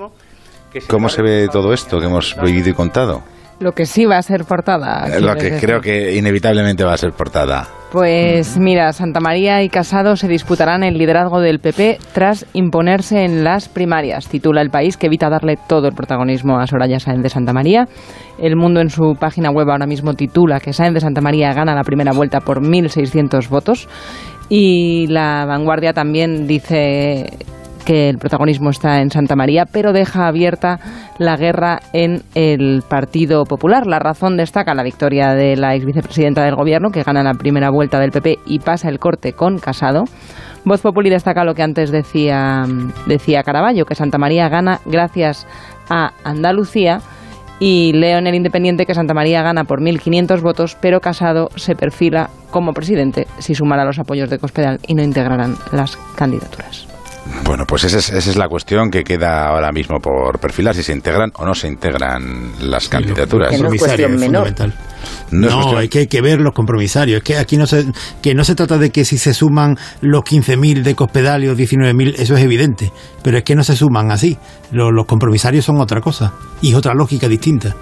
¿cómo se ve todo esto que hemos vivido y contado? Lo que sí va a ser portada. Lo que creo que inevitablemente va a ser portada. Pues mira, Santamaría y Casado se disputarán el liderazgo del PP tras imponerse en las primarias. Titula El País, que evita darle todo el protagonismo a Soraya Sáenz de Santamaría. El Mundo en su página web ahora mismo titula que Sáenz de Santamaría gana la primera vuelta por 1.600 votos. Y La Vanguardia también dice que el protagonismo está en Santamaría, pero deja abierta la guerra en el Partido Popular. La Razón destaca la victoria de la exvicepresidenta del Gobierno, que gana la primera vuelta del PP y pasa el corte con Casado. Voz Populi destaca lo que antes decía Caraballo, que Santamaría gana gracias a Andalucía. Y leo en El Independiente que Santamaría gana por 1.500 votos, pero Casado se perfila como presidente si sumara los apoyos de Cospedal y no integrarán las candidaturas. Bueno, pues esa es la cuestión que queda ahora mismo por perfilar, si se integran o no se integran las candidaturas. Que no es cuestión menor. No, hay que ver los compromisarios. Es que aquí no se trata de que si se suman los 15.000 de Cospedal y los 19.000, eso es evidente. Pero es que no se suman así. Los compromisarios son otra cosa y otra lógica distinta.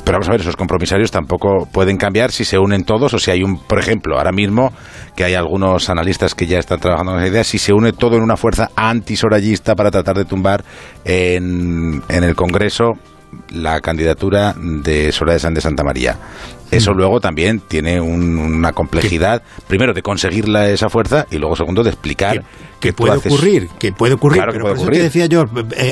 Pero vamos a ver, esos compromisarios tampoco pueden cambiar si se unen todos o si hay por ejemplo, ahora mismo, que hay algunos analistas que ya están trabajando en esa idea, si se une todo en una fuerza antisorayista para tratar de tumbar en el Congreso la candidatura de Soraya Sáenz de Santamaría. Eso luego también tiene una complejidad, primero de conseguir esa fuerza y luego segundo de explicar que puede ocurrir, claro, pero por eso te decía yo,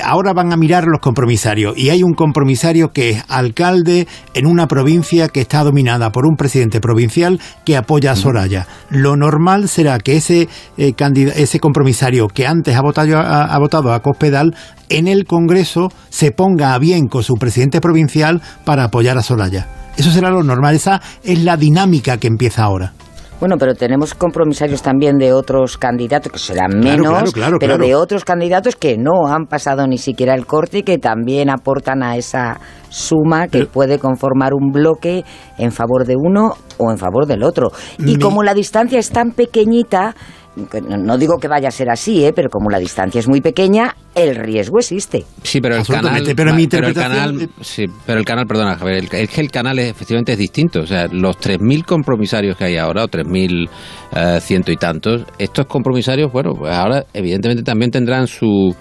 ahora van a mirar los compromisarios y hay un compromisario que es alcalde en una provincia que está dominada por un presidente provincial que apoya a Soraya. Lo normal será que ese compromisario que antes ha votado a Cospedal en el Congreso se ponga a bien con su presidente provincial para apoyar a Soraya. Eso será lo normal, esa es la dinámica que empieza ahora. Bueno, pero tenemos compromisarios también de otros candidatos, que serán menos, pero de otros candidatos que no han pasado ni siquiera el corte y que también aportan a esa suma que puede conformar un bloque en favor de uno o en favor del otro. Y como la distancia es tan pequeñita, no digo que vaya a ser así, pero como la distancia es muy pequeña, el riesgo existe. Sí, pero el canal, perdona, Javier, es que el canal efectivamente es distinto. O sea, los 3.000 compromisarios que hay ahora, o 3.100 y tantos, estos compromisarios, bueno, pues ahora evidentemente también tendrán su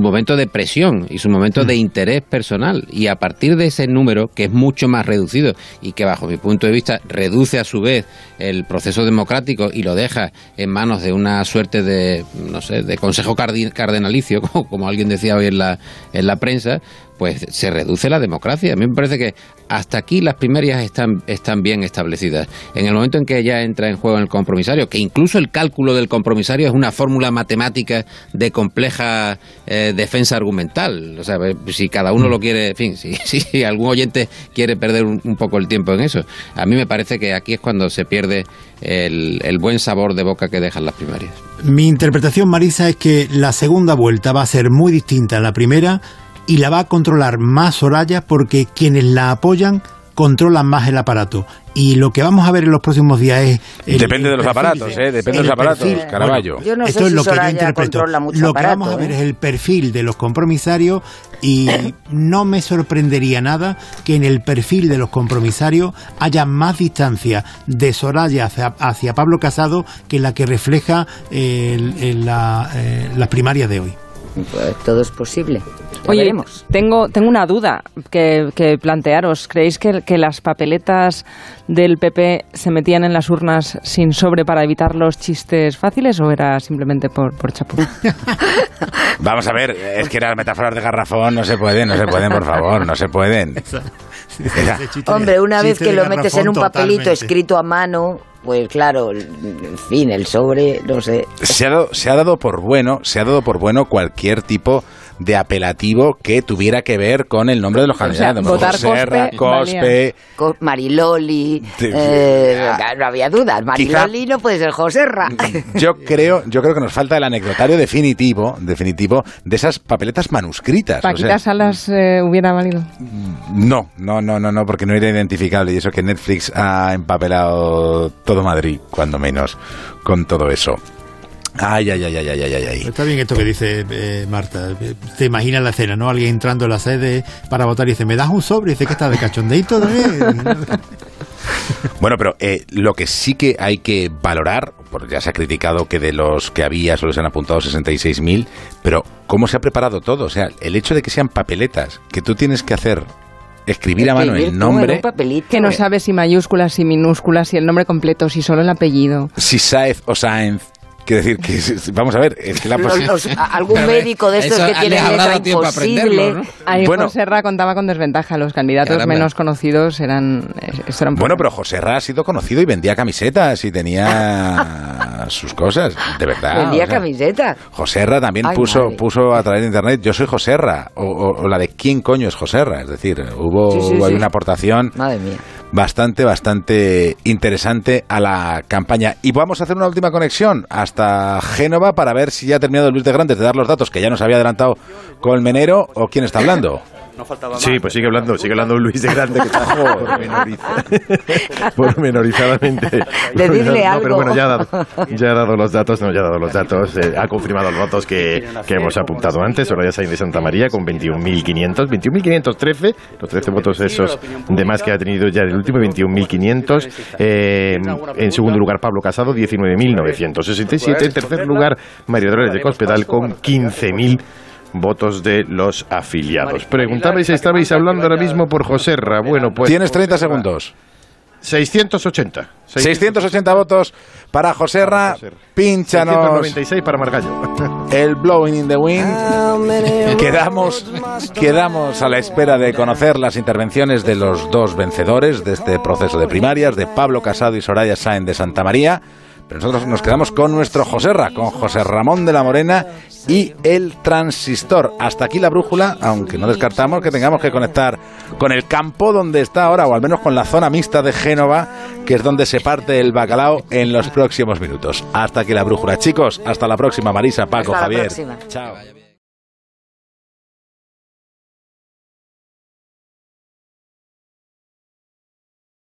momento de presión y su momento de interés personal, y a partir de ese número, que es mucho más reducido y que bajo mi punto de vista reduce a su vez el proceso democrático y lo deja en manos de una suerte de, no sé, de consejo cardenalicio, como alguien decía hoy en la prensa, pues se reduce la democracia. A mí me parece que hasta aquí las primarias están bien establecidas. En el momento en que ya entra en juego el compromisario, que incluso el cálculo del compromisario es una fórmula matemática de compleja defensa argumental. O sea, si cada uno lo quiere, en fin, si algún oyente quiere perder un poco el tiempo en eso. A mí me parece que aquí es cuando se pierde el buen sabor de boca que dejan las primarias. Mi interpretación, Marisa, es que la segunda vuelta va a ser muy distinta a la primera y la va a controlar más Soraya porque quienes la apoyan controlan más el aparato. Y lo que vamos a ver en los próximos días es... Depende de los aparatos, depende de los aparatos, Caraballo. Bueno, yo no sé si Soraya controla mucho lo aparato. Que vamos a ver es el perfil de los compromisarios y no me sorprendería nada que en el perfil de los compromisarios haya más distancia de Soraya hacia Pablo Casado que la que refleja las primarias de hoy. Pues todo es posible. Oye, tengo una duda que plantearos. ¿Creéis que las papeletas del PP se metían en las urnas sin sobre para evitar los chistes fáciles o era simplemente por chapuz? Vamos a ver, es que las metáforas de garrafón no se pueden, por favor, no se pueden. Hombre, una vez que lo metes en un papelito escrito a mano, pues claro, en fin, el sobre, no sé. Se ha dado por bueno cualquier tipo de apelativo que tuviera que ver con el nombre de los candidatos. Votar Cospe, Mariloli, no había dudas. Mariloli no puede ser Joserra. Yo creo que nos falta el anecdotario definitivo de esas papeletas manuscritas. ¿Paquita Salas hubiera valido? No, porque no era identificable, y eso que Netflix ha empapelado todo Madrid, cuando menos, con todo eso. Ay. Está bien esto que dice Marta. Te imaginas la escena, ¿no? Alguien entrando a la sede para votar y dice, ¿me das un sobre? Y dice que está de cachondeito también. Bueno, pero lo que sí que hay que valorar, porque ya se ha criticado que de los que había solo se han apuntado 66.000, pero ¿cómo se ha preparado todo? O sea, el hecho de que sean papeletas, que tú tienes que escribir a mano el nombre, que no sabes si mayúsculas, si minúsculas, si el nombre completo, si solo el apellido, si Sáez o Sáenz. Quiero decir que, vamos a ver, es que algún médico de estos que tiene letra imposible. ¿no? Ahí Joserra contaba con desventaja. Los candidatos menos conocidos eran bueno, pero Joserra ha sido conocido y vendía camisetas y tenía sus cosas, de verdad. ¿Vendía camisetas? Joserra también puso a través de internet, yo soy Joserra, o la de quién coño es Joserra. Es decir, hubo una aportación bastante interesante a la campaña. Y vamos a hacer una última conexión hasta Génova para ver si ya ha terminado Luis de Grandes de dar los datos, que ya nos había adelantado Colmenero, o quién está hablando. No faltaba más. Sí, pues sigue hablando Luis de Grande, que está pormenorizadamente. Decirle algo. Pero bueno, ya ha dado los datos, ha confirmado los datos que hemos apuntado antes. Soraya Sáenz de Santamaría con 21.513, los 13 votos esos de más que ha tenido ya en el último, 21.500. En segundo lugar, Pablo Casado, 19.967. En tercer lugar, María Dolores de Cospedal con 15.000 votos de los afiliados. Preguntabais, estabais hablando ahora mismo por Joserra. Bueno, pues tienes 30 segundos. 680 votos para Joserra. Pínchanos 696 para Margallo. El Blowing in the Wind. Quedamos a la espera de conocer las intervenciones de los dos vencedores de este proceso de primarias, de Pablo Casado y Soraya Sáenz de Santamaría. Pero nosotros nos quedamos con nuestro Joserra, con José Ramón de la Morena y el Transistor. Hasta aquí la brújula, aunque no descartamos que tengamos que conectar con el campo donde está ahora, o al menos con la zona mixta de Génova, que es donde se parte el bacalao en los próximos minutos. Hasta aquí la brújula. Chicos, hasta la próxima. Marisa, Paco, Javier. Próxima. Chao.